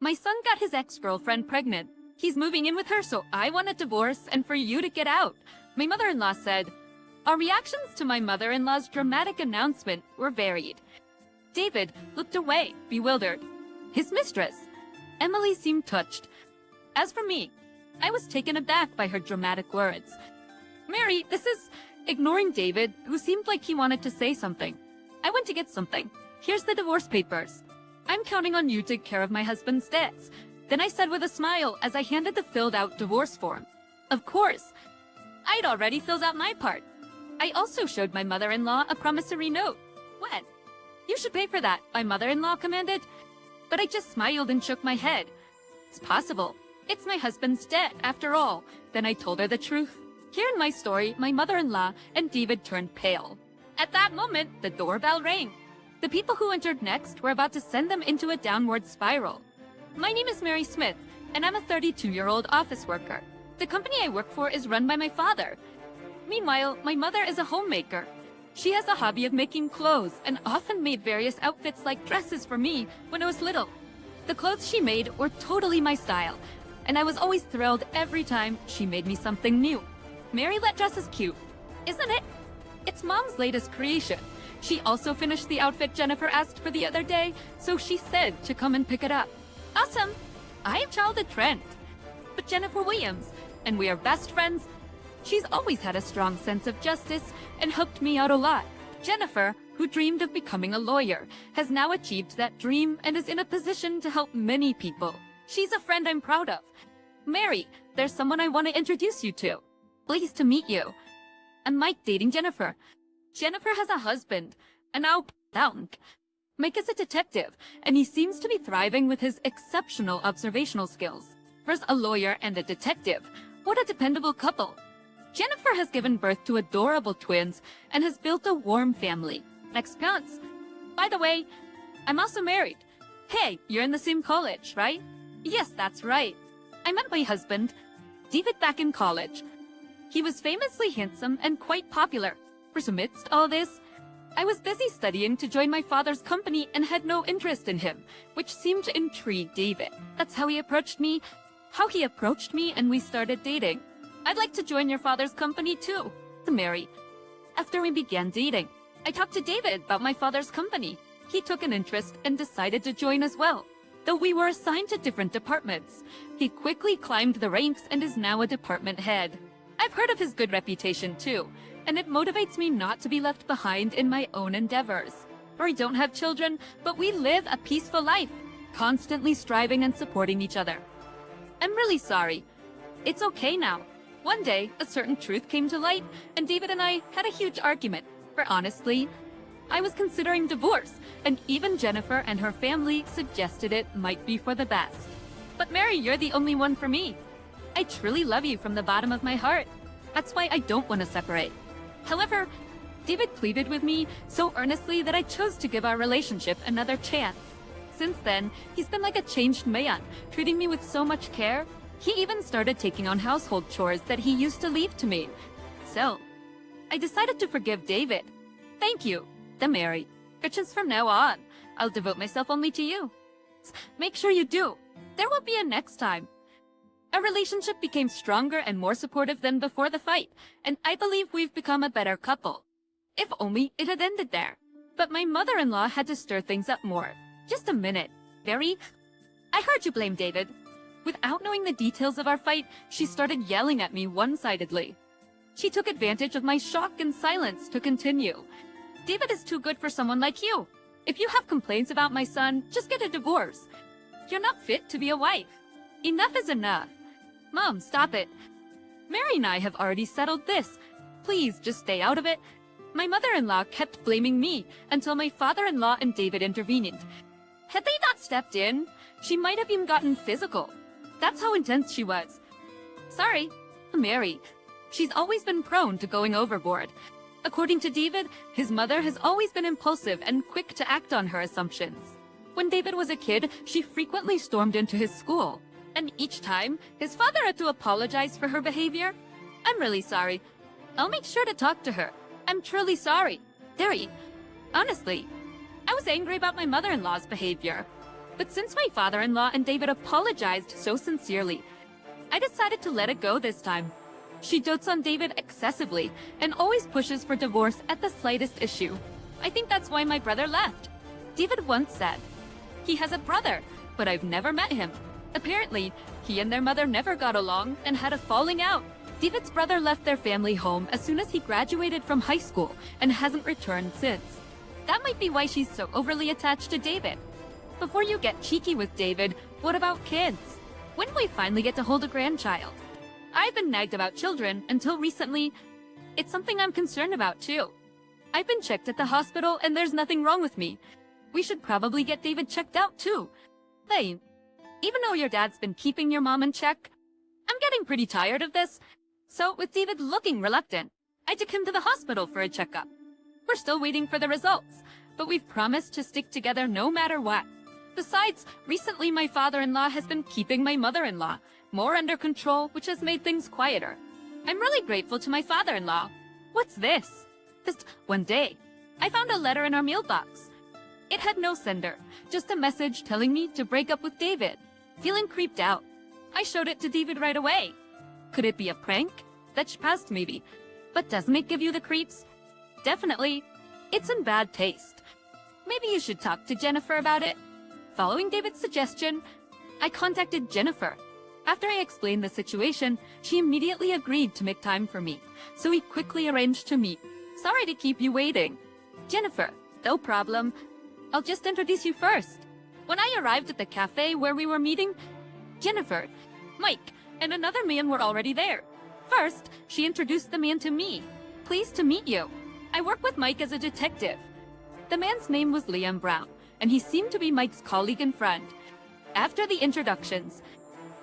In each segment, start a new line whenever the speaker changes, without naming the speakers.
My son got his ex-girlfriend pregnant. He's moving in with her, so I want a divorce and for you to get out. My mother-in-law said. Our reactions to my mother-in-law's dramatic announcement were varied. David looked away, bewildered. His mistress, Emily, seemed touched. As for me, I was taken aback by her dramatic words. Mary, this is... Ignoring David, who seemed like he wanted to say something. I went to get something. Here's the divorce papers. I'm counting on you to take care of my husband's debts. Then I said with a smile as I handed the filled-out divorce form. Of course. I'd already filled out my part. I also showed my mother-in-law a promissory note. When? You should pay for that, my mother-in-law commanded. But I just smiled and shook my head. It's possible. It's my husband's debt, after all. Then I told her the truth. Here in my story, my mother-in-law and David turned pale. At that moment, the doorbell rang. The people who entered next were about to send them into a downward spiral. My name is Mary Smith, and I'm a 32-year-old office worker. The company I work for is run by my father. Meanwhile, my mother is a homemaker. She has a hobby of making clothes and often made various outfits like dresses for me when I was little. The clothes she made were totally my style, and I was always thrilled every time she made me something new. Mary, that dress is cute, isn't it? It's Mom's latest creation. She also finished the outfit Jennifer asked for the other day, so she said to come and pick it up. Awesome! I have childhood Trent. But Jennifer Williams, and we are best friends. She's always had a strong sense of justice and helped me out a lot. Jennifer, who dreamed of becoming a lawyer, has now achieved that dream and is in a position to help many people. She's a friend I'm proud of. Mary, there's someone I want to introduce you to. Pleased to meet you. I'm Mike dating Jennifer. Jennifer has a husband, and now Mike is a detective, and he seems to be thriving with his exceptional observational skills. First a lawyer and a detective. What a dependable couple. Jennifer has given birth to adorable twins and has built a warm family. Next counts. By the way, I'm also married. Hey, you're in the same college, right? Yes, that's right. I met my husband, David, back in college. He was famously handsome and quite popular. Amidst all this, I was busy studying to join my father's company and had no interest in him, which seemed to intrigue David. That's how he approached me, and we started dating. I'd like to join your father's company too, Mary. After we began dating, I talked to David about my father's company. He took an interest and decided to join as well. Though we were assigned to different departments, he quickly climbed the ranks and is now a department head. I've heard of his good reputation too, and it motivates me not to be left behind in my own endeavors. We don't have children, but we live a peaceful life, constantly striving and supporting each other. I'm really sorry. It's okay now. One day, a certain truth came to light, and David and I had a huge argument. For honestly, I was considering divorce, and even Jennifer and her family suggested it might be for the best. But Mary, you're the only one for me. I truly love you from the bottom of my heart. That's why I don't want to separate. However, David pleaded with me so earnestly that I chose to give our relationship another chance. Since then, he's been like a changed man, treating me with so much care. He even started taking on household chores that he used to leave to me. So, I decided to forgive David. Thank you, Mary. Christians, from now on, I'll devote myself only to you. Make sure you do. There will be a next time. Our relationship became stronger and more supportive than before the fight, and I believe we've become a better couple. If only it had ended there. But my mother-in-law had to stir things up more. Just a minute. Mary, I heard you blame David. Without knowing the details of our fight, she started yelling at me one-sidedly. She took advantage of my shock and silence to continue. David is too good for someone like you. If you have complaints about my son, just get a divorce. You're not fit to be a wife. Enough is enough. Mom, stop it. Mary and I have already settled this. Please, just stay out of it. My mother-in-law kept blaming me until my father-in-law and David intervened. Had they not stepped in, she might have even gotten physical. That's how intense she was. Sorry, Mary. She's always been prone to going overboard. According to David, his mother has always been impulsive and quick to act on her assumptions. When David was a kid, she frequently stormed into his school. And each time, his father had to apologize for her behavior. I'm really sorry. I'll make sure to talk to her. I'm truly sorry. Honestly, I was angry about my mother-in-law's behavior. But since my father-in-law and David apologized so sincerely, I decided to let it go this time. She dotes on David excessively and always pushes for divorce at the slightest issue. I think that's why my brother left. David once said, he has a brother, but I've never met him. Apparently, he and their mother never got along and had a falling out. David's brother left their family home as soon as he graduated from high school and hasn't returned since. That might be why she's so overly attached to David. Before you get cheeky with David, what about kids? When will we finally get to hold a grandchild? I've been nagged about children until recently. It's something I'm concerned about too. I've been checked at the hospital and there's nothing wrong with me. We should probably get David checked out too. Hey, even though your dad's been keeping your mom in check, I'm getting pretty tired of this. So with David looking reluctant, I took him to the hospital for a checkup. We're still waiting for the results, but we've promised to stick together no matter what. Besides, recently my father-in-law has been keeping my mother-in-law more under control, which has made things quieter. I'm really grateful to my father-in-law. What's this? Just one day, I found a letter in our mailbox. It had no sender, just a message telling me to break up with David. Feeling creeped out, I showed it to David right away. Could it be a prank? That's past maybe. But doesn't it give you the creeps? Definitely. It's in bad taste. Maybe you should talk to Jennifer about it. Following David's suggestion, I contacted Jennifer. After I explained the situation, she immediately agreed to make time for me, so we quickly arranged to meet. Sorry to keep you waiting. Jennifer, no problem. I'll just introduce you first. When I arrived at the cafe where we were meeting, Jennifer, Mike, and another man were already there. First, she introduced the man to me. Pleased to meet you. I work with Mike as a detective. The man's name was Liam Brown, and he seemed to be Mike's colleague and friend. After the introductions,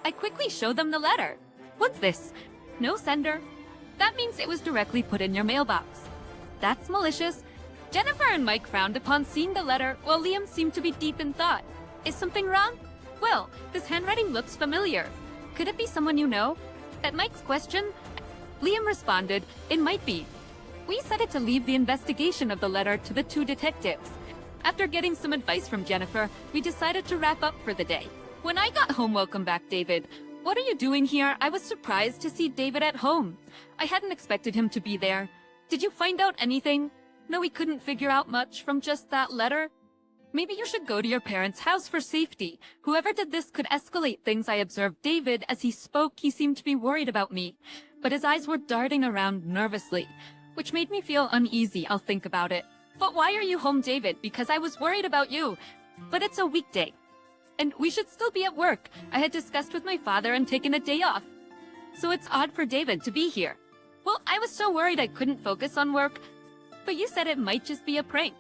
I quickly showed them the letter. What's this? No sender. That means it was directly put in your mailbox. That's malicious. Jennifer and Mike frowned upon seeing the letter, while Liam seemed to be deep in thought. Is something wrong? Well, this handwriting looks familiar. Could it be someone you know? At Mike's question, Liam responded, it might be. We decided to leave the investigation of the letter to the two detectives. After getting some advice from Jennifer, we decided to wrap up for the day. When I got home, welcome back, David. What are you doing here? I was surprised to see David at home. I hadn't expected him to be there. Did you find out anything? No, we couldn't figure out much from just that letter. Maybe you should go to your parents' house for safety. Whoever did this could escalate things. I observed David. As he spoke, he seemed to be worried about me, but his eyes were darting around nervously, which made me feel uneasy. I'll think about it. But why are you home, David? Because I was worried about you. But it's a weekday, and we should still be at work. I had discussed with my father and taken a day off. So it's odd for David to be here. Well, I was so worried I couldn't focus on work, but you said it might just be a prank.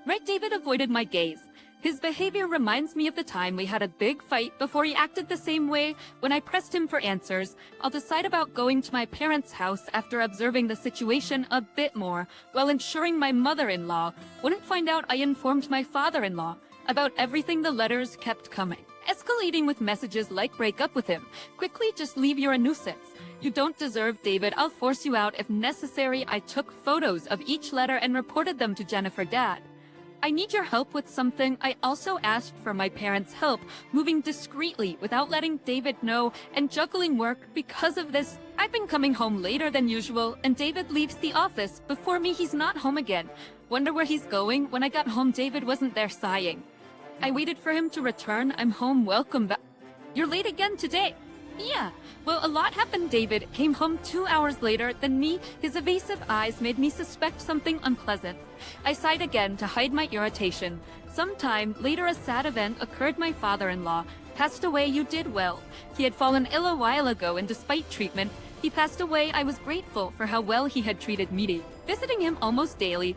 Right? David avoided my gaze. His behavior reminds me of the time we had a big fight before he acted the same way when I pressed him for answers. I'll decide about going to my parents' house after observing the situation a bit more, while ensuring my mother-in-law wouldn't find out I informed my father-in-law about everything. The letters kept coming, escalating with messages like break up with him. Quickly, just leave, you're a nuisance. You don't deserve David. I'll force you out if necessary. I took photos of each letter and reported them to Jennifer. Dad, I need your help with something. I also asked for my parents' help, moving discreetly without letting David know and juggling work. Because of this, I've been coming home later than usual, and David leaves the office before me. He's not home again. Wonder where he's going. When I got home, David wasn't there, sighing. I waited for him to return. I'm home. Welcome back. You're late again today. Yeah, well, a lot happened. David came home 2 hours later than me. His evasive eyes made me suspect something unpleasant. I sighed again to hide my irritation. Sometime later, a sad event occurred. My father-in-law passed away. You did well. He had fallen ill a while ago, and despite treatment, he passed away. I was grateful for how well he had treated me, visiting him almost daily,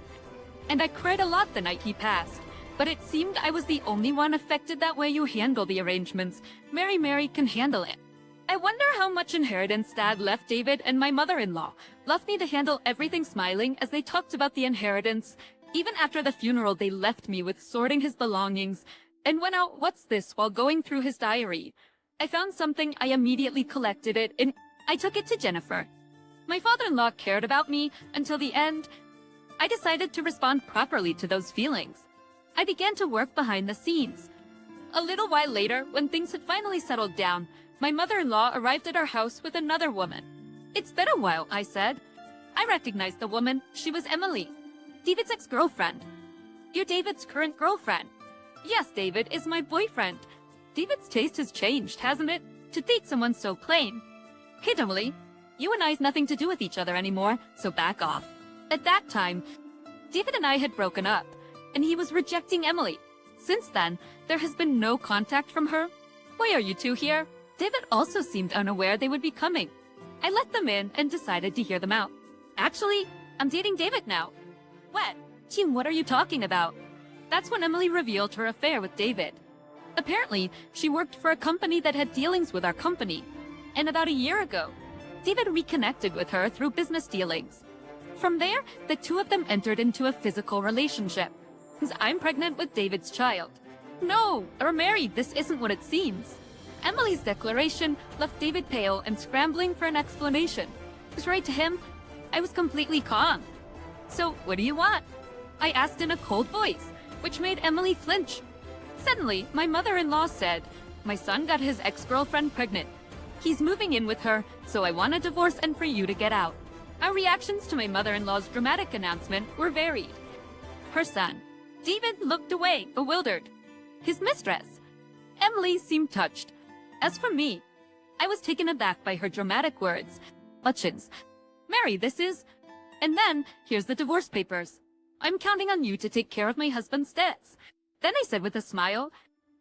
and I cried a lot the night he passed. But it seemed I was the only one affected. That way you handle the arrangements. Mary can handle it. I wonder how much inheritance Dad left David, and my mother-in-law left me to handle everything. Smiling as they talked about the inheritance. Even after the funeral, they left me with sorting his belongings and went out. What's this? While going through his diary, I found something. I immediately collected it and I took it to Jennifer. My father-in-law cared about me until the end. I decided to respond properly to those feelings. I began to work behind the scenes. A little while later, when things had finally settled down, my mother-in-law arrived at our house with another woman. "It's been a while," I said. I recognized the woman. She was Emily, David's ex-girlfriend. "You're David's current girlfriend?" "Yes, David is my boyfriend." David's taste has changed, hasn't it? To date someone so plain. "Hey, Emily, you and I have nothing to do with each other anymore, so back off." At that time, David and I had broken up, and he was rejecting Emily. Since then, there has been no contact from her. "Why are you two here?" David also seemed unaware they would be coming. I let them in and decided to hear them out. "Actually, I'm dating David now." "What? Team, what are you talking about?" That's when Emily revealed her affair with David. Apparently, she worked for a company that had dealings with our company. And about a year ago, David reconnected with her through business dealings. From there, the two of them entered into a physical relationship. I'm pregnant with David's child. "No, we're married. This isn't what it seems." Emily's declaration left David pale and scrambling for an explanation. I was right to him. I was completely calm. "So, what do you want?" I asked in a cold voice, which made Emily flinch. Suddenly, my mother-in-law said, "My son got his ex-girlfriend pregnant. He's moving in with her, so I want a divorce and for you to get out." Our reactions to my mother-in-law's dramatic announcement were varied. Her son, David, looked away, bewildered. His mistress, Emily, seemed touched. As for me, I was taken aback by her dramatic words. "Hutchins, Mary, this is..." And then, "Here's the divorce papers. I'm counting on you to take care of my husband's debts." Then I said with a smile,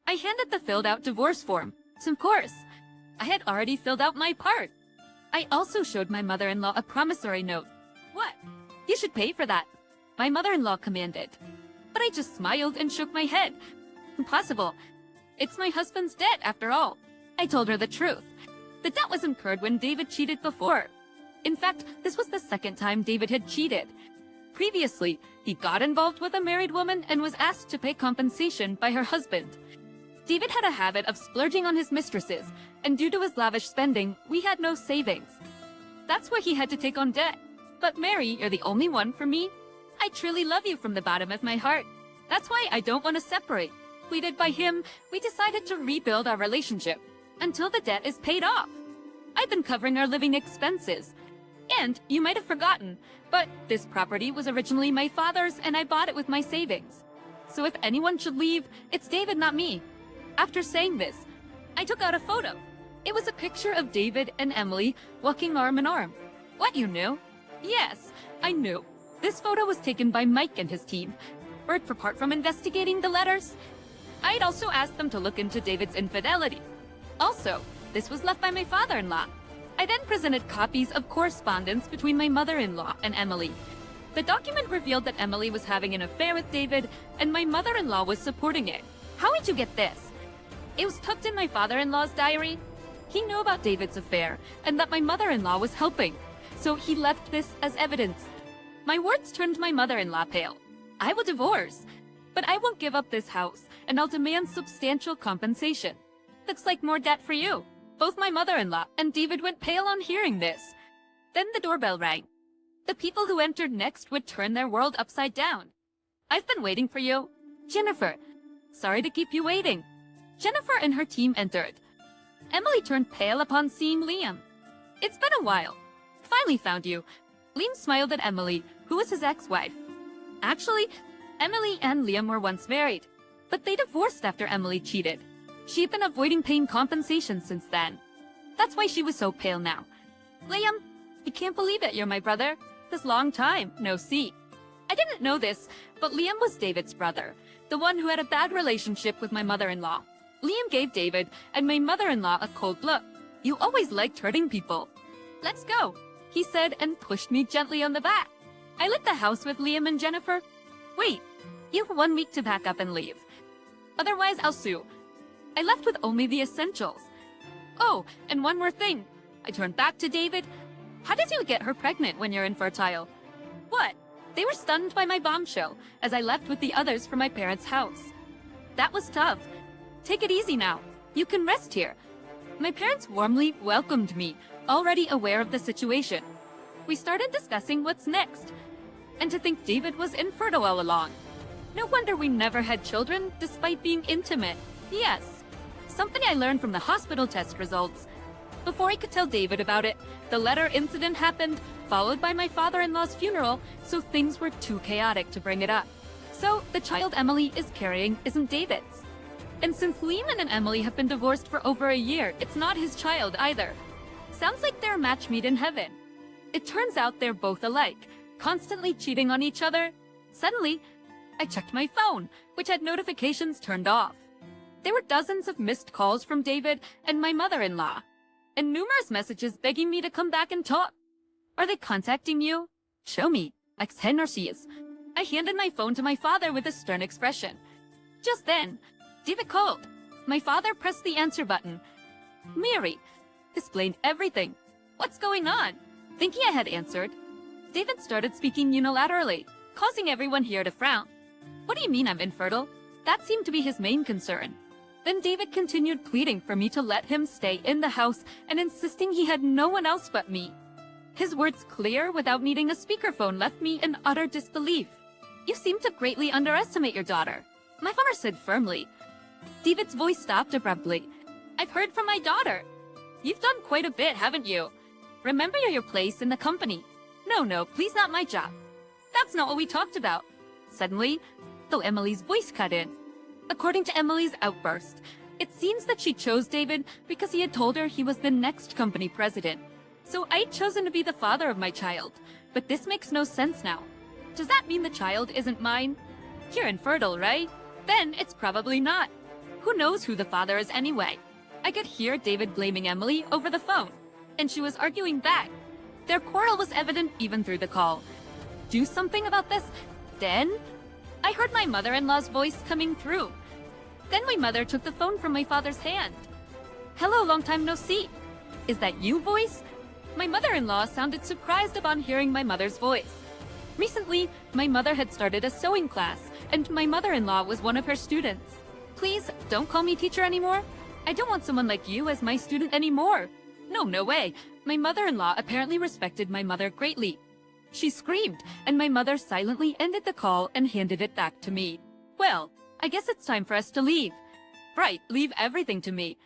I handed the filled-out divorce form. So of course, I had already filled out my part. I also showed my mother-in-law a promissory note. "What? You should pay for that," my mother-in-law commanded. But I just smiled and shook my head. "Impossible. It's my husband's debt, after all." I told her the truth. The debt was incurred when David cheated before. In fact, this was the second time David had cheated. Previously, he got involved with a married woman and was asked to pay compensation by her husband. David had a habit of splurging on his mistresses, and due to his lavish spending, we had no savings. That's why he had to take on debt. "But Mary, you're the only one for me. I truly love you from the bottom of my heart. That's why I don't want to separate." Pleaded by him, we decided to rebuild our relationship until the debt is paid off. I've been covering our living expenses. And you might have forgotten, but this property was originally my father's and I bought it with my savings. So if anyone should leave, it's David, not me. After saying this, I took out a photo. It was a picture of David and Emily walking arm in arm. "What, you knew?" "Yes, I knew. This photo was taken by Mike and his team. Apart from investigating the letters, I'd also asked them to look into David's infidelity. Also, this was left by my father-in-law. I then presented copies of correspondence between my mother-in-law and Emily. The document revealed that Emily was having an affair with David, and my mother-in-law was supporting it. How did you get this? It was tucked in my father-in-law's diary. He knew about David's affair, and that my mother-in-law was helping, so he left this as evidence. My words turned my mother-in-law pale. I will divorce, but I won't give up this house, and I'll demand substantial compensation. Looks like more debt for you. Both my mother-in-law and David went pale on hearing this. Then the doorbell rang. The people who entered next would turn their world upside down. I've been waiting for you. Jennifer. Sorry to keep you waiting. Jennifer and her team entered. Emily turned pale upon seeing Liam. It's been a while. Finally found you. Liam smiled at Emily, who was his ex-wife. Actually, Emily and Liam were once married, but they divorced after Emily cheated. She'd been avoiding paying compensation since then. That's why she was so pale now. Liam, I can't believe it, you're my brother. This long time, no see. I didn't know this, but Liam was David's brother, the one who had a bad relationship with my mother-in-law. Liam gave David and my mother-in-law a cold look. You always liked hurting people. Let's go, he said and pushed me gently on the back. I lit the house with Liam and Jennifer. Wait, you have 1 week to pack up and leave. Otherwise, I'll sue. I left with only the essentials. Oh, and one more thing. I turned back to David. How did you get her pregnant when you're infertile? What? They were stunned by my bombshell as I left with the others for my parents' house. That was tough. Take it easy now. You can rest here. My parents warmly welcomed me, already aware of the situation. We started discussing what's next. And to think David was infertile all along. No wonder we never had children, despite being intimate. Yes, something I learned from the hospital test results. Before I could tell David about it, the letter incident happened, followed by my father-in-law's funeral, so things were too chaotic to bring it up. So, the child Emily is carrying isn't David's. And since Liam and Emily have been divorced for over a year, it's not his child either. Sounds like they're a match made in heaven. It turns out they're both alike, constantly cheating on each other. Suddenly, I checked my phone, which had notifications turned off. There were dozens of missed calls from David and my mother-in-law, and numerous messages begging me to come back and talk. Are they contacting you? Show me. Ex-Henry's. I handed my phone to my father with a stern expression. Just then, David called. My father pressed the answer button. Mary explained everything. What's going on? Thinking I had answered, David started speaking unilaterally, causing everyone here to frown. What do you mean I'm infertile? That seemed to be his main concern. Then David continued pleading for me to let him stay in the house and insisting he had no one else but me. His words clear without needing a speakerphone left me in utter disbelief. You seem to greatly underestimate your daughter, my father said firmly. David's voice stopped abruptly. I've heard from my daughter. You've done quite a bit, haven't you? Remember your place in the company. No, please not my job. That's not what we talked about. Suddenly, though Emily's voice cut in. According to Emily's outburst, it seems that she chose David because he had told her he was the next company president. So I'd chosen to be the father of my child, but this makes no sense now. Does that mean the child isn't mine? You're infertile, right? Then it's probably not. Who knows who the father is anyway? I could hear David blaming Emily over the phone, and she was arguing back. Their quarrel was evident even through the call. Do something about this? Then I heard my mother-in-law's voice coming through. Then my mother took the phone from my father's hand. Hello, long time no see. Is that you, voice? My mother-in-law sounded surprised upon hearing my mother's voice. Recently, my mother had started a sewing class, and my mother-in-law was one of her students. Please, don't call me teacher anymore. I don't want someone like you as my student anymore. No way. My mother-in-law apparently respected my mother greatly. She screamed, and my mother silently ended the call and handed it back to me. Well, I guess it's time for us to leave. Right, leave everything to me.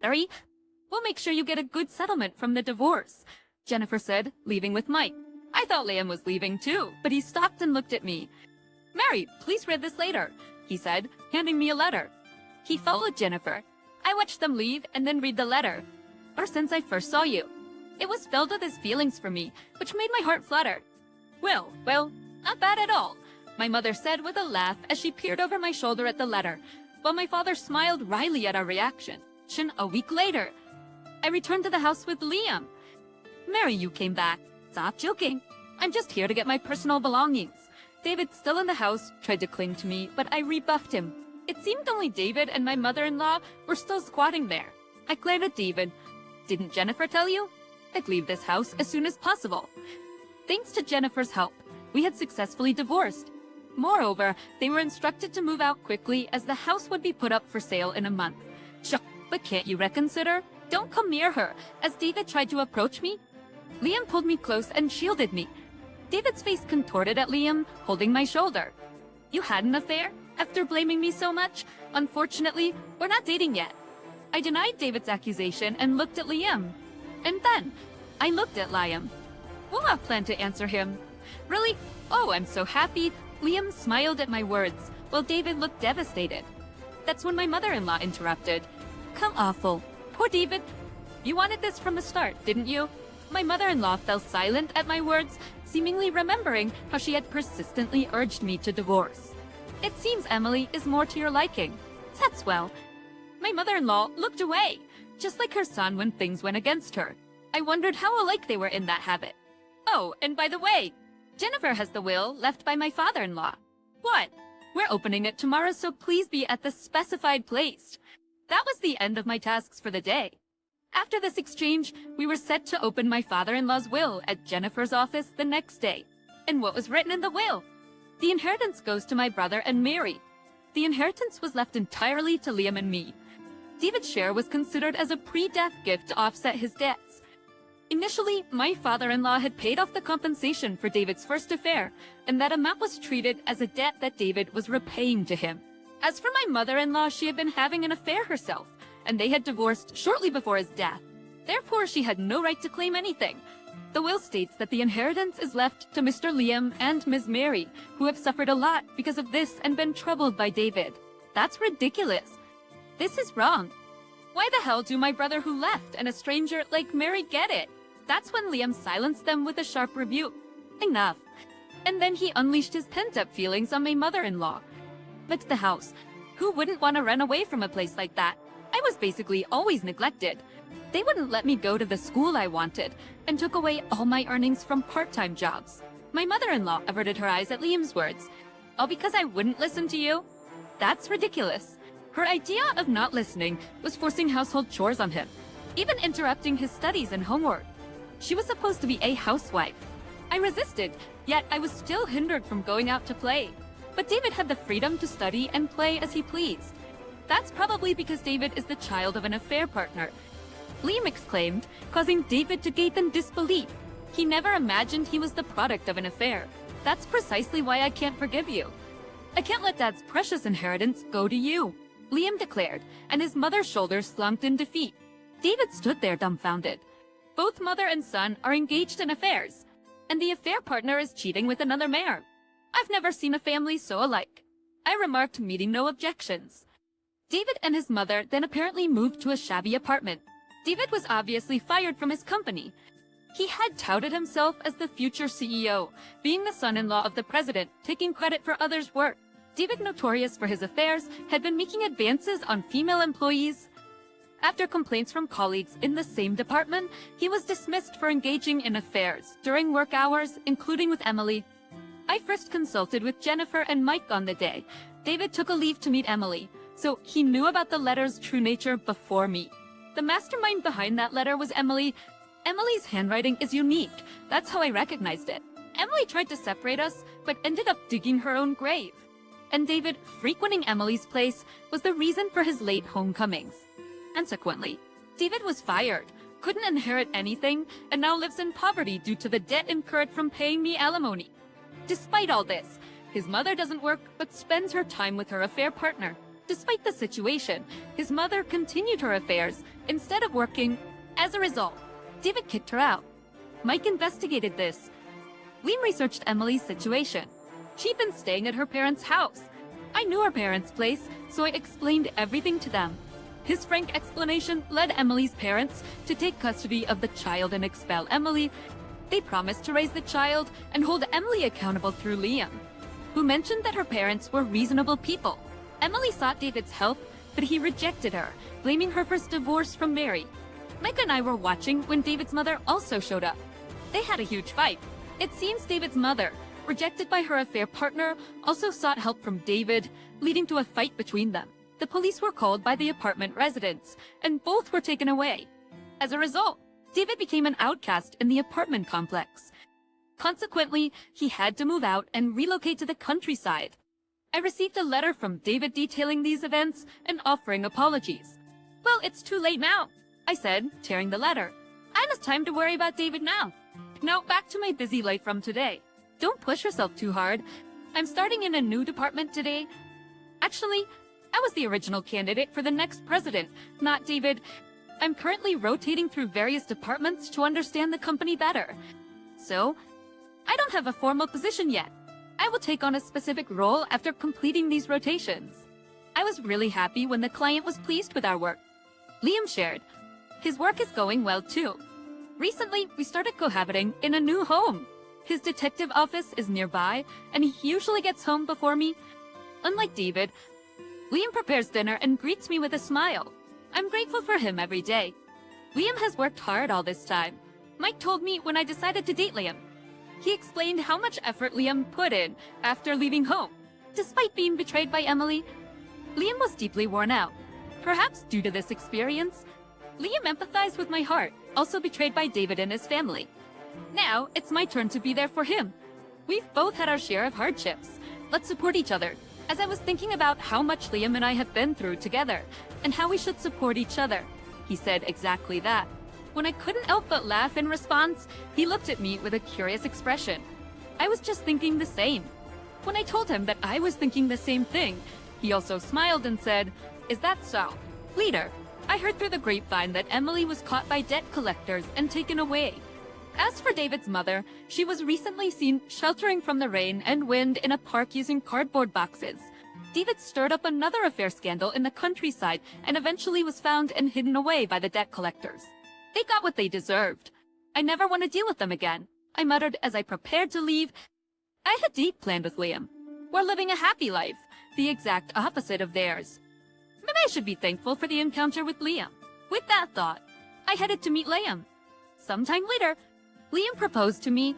Larry, we'll make sure you get a good settlement from the divorce, Jennifer said, leaving with Mike. I thought Liam was leaving too, but he stopped and looked at me. Mary, please read this later, he said, handing me a letter. He followed Jennifer. I watched them leave and then read the letter. Or since I first saw you. It was filled with his feelings for me, which made my heart flutter. Well, not bad at all, my mother said with a laugh as she peered over my shoulder at the letter, while my father smiled wryly at our reaction. A week later, I returned to the house with Liam. Mary, you came back. Stop joking. I'm just here to get my personal belongings. David, still in the house, tried to cling to me, but I rebuffed him. It seemed only David and my mother-in-law were still squatting there. I glared at David. Didn't Jennifer tell you? I'd leave this house as soon as possible. Thanks to Jennifer's help, we had successfully divorced. Moreover, they were instructed to move out quickly as the house would be put up for sale in a month. But can't you reconsider? Don't come near her, as David tried to approach me. Liam pulled me close and shielded me. David's face contorted at Liam, holding my shoulder. You had an affair? After blaming me so much? Unfortunately, we're not dating yet. I denied David's accusation and looked at Liam. And then, I looked at Liam. We'll not plan to answer him. Really? Oh, I'm so happy. Liam smiled at my words, while David looked devastated. That's when my mother-in-law interrupted. Come awful. Poor David. You wanted this from the start, didn't you? My mother-in-law fell silent at my words, seemingly remembering how she had persistently urged me to divorce. It seems Emily is more to your liking. That's well. My mother-in-law looked away, just like her son when things went against her. I wondered how alike they were in that habit. Oh, and by the way, Jennifer has the will left by my father-in-law. What? We're opening it tomorrow, so please be at the specified place. That was the end of my tasks for the day. After this exchange, we were set to open my father-in-law's will at Jennifer's office the next day. And what was written in the will? The inheritance goes to my brother and Mary. The inheritance was left entirely to Liam and me. David's share was considered as a pre-death gift to offset his debts. Initially, my father-in-law had paid off the compensation for David's first affair, and that amount was treated as a debt that David was repaying to him. As for my mother-in-law, she had been having an affair herself, and they had divorced shortly before his death. Therefore, she had no right to claim anything. The will states that the inheritance is left to Mr. Liam and Ms. Mary, who have suffered a lot because of this and been troubled by David. That's ridiculous. This is wrong. Why the hell do my brother who left and a stranger like Mary get it? That's when Liam silenced them with a sharp rebuke. Enough. And then he unleashed his pent-up feelings on my mother-in-law. But the house. Who wouldn't want to run away from a place like that? I was basically always neglected. They wouldn't let me go to the school I wanted, and took away all my earnings from part-time jobs. My mother-in-law averted her eyes at Liam's words. All because I wouldn't listen to you? That's ridiculous. Her idea of not listening was forcing household chores on him, even interrupting his studies and homework. She was supposed to be a housewife. I resisted, yet I was still hindered from going out to play. But David had the freedom to study and play as he pleased. That's probably because David is the child of an affair partner. Liam exclaimed, causing David to gape in disbelief. He never imagined he was the product of an affair. That's precisely why I can't forgive you. I can't let Dad's precious inheritance go to you, Liam declared, and his mother's shoulders slumped in defeat. David stood there dumbfounded. Both mother and son are engaged in affairs, and the affair partner is cheating with another mare. I've never seen a family so alike. I remarked, meeting no objections. David and his mother then apparently moved to a shabby apartment. David was obviously fired from his company. He had touted himself as the future CEO, being the son-in-law of the president, taking credit for others' work. David, notorious for his affairs, had been making advances on female employees. After complaints from colleagues in the same department, he was dismissed for engaging in affairs during work hours, including with Emily. I first consulted with Jennifer and Mike on the day. David took a leave to meet Emily, so he knew about the letter's true nature before me. The mastermind behind that letter was Emily. Emily's handwriting is unique. That's how I recognized it. Emily tried to separate us, but ended up digging her own grave. And David, frequenting Emily's place, was the reason for his late homecomings. Consequently, David was fired, couldn't inherit anything, and now lives in poverty due to the debt incurred from paying me alimony. Despite all this, his mother doesn't work but spends her time with her affair partner. Despite the situation, his mother continued her affairs instead of working. As a result, David kicked her out. Mike investigated this. Liam researched Emily's situation. She'd been staying at her parents' house. I knew her parents' place, so I explained everything to them. His frank explanation led Emily's parents to take custody of the child and expel Emily. They promised to raise the child and hold Emily accountable through Liam, who mentioned that her parents were reasonable people. Emily sought David's help, but he rejected her, blaming her for his divorce from Mary. Mike and I were watching when David's mother also showed up. They had a huge fight. It seems David's mother, rejected by her affair partner, also sought help from David, leading to a fight between them. The police were called by the apartment residents, and both were taken away. As a result, David became an outcast in the apartment complex. Consequently, he had to move out and relocate to the countryside. I received a letter from David detailing these events and offering apologies. Well, it's too late now, I said, tearing the letter. I have time to worry about David now. Now back to my busy life from today. Don't push yourself too hard. I'm starting in a new department today. Actually, I was the original candidate for the next president, not David. I'm currently rotating through various departments to understand the company better. So, I don't have a formal position yet. I will take on a specific role after completing these rotations. I was really happy when the client was pleased with our work. Liam shared. His work is going well too. Recently, we started cohabiting in a new home. His detective office is nearby, and he usually gets home before me. Unlike David, Liam prepares dinner and greets me with a smile. I'm grateful for him every day. Liam has worked hard all this time. Mike told me when I decided to date Liam. He explained how much effort Liam put in after leaving home. Despite being betrayed by Emily, Liam was deeply worn out. Perhaps due to this experience, Liam empathized with my heart, also betrayed by David and his family. Now, it's my turn to be there for him. We've both had our share of hardships. Let's support each other. As I was thinking about how much Liam and I have been through together, and how we should support each other, he said exactly that. When I couldn't help but laugh in response, he looked at me with a curious expression. I was just thinking the same. When I told him that I was thinking the same thing, He also smiled and said, "Is that so? Leader, I heard through the grapevine that Emily was caught by debt collectors and taken away. As for David's mother, she was recently seen sheltering from the rain and wind in a park using cardboard boxes. David stirred up another affair scandal in the countryside and eventually was found and hidden away by the debt collectors. They got what they deserved. I never want to deal with them again," I muttered as I prepared to leave. I had deep planned with Liam. We're living a happy life, the exact opposite of theirs. Maybe I should be thankful for the encounter with Liam. With that thought, I headed to meet Liam. Sometime later, Liam proposed to me.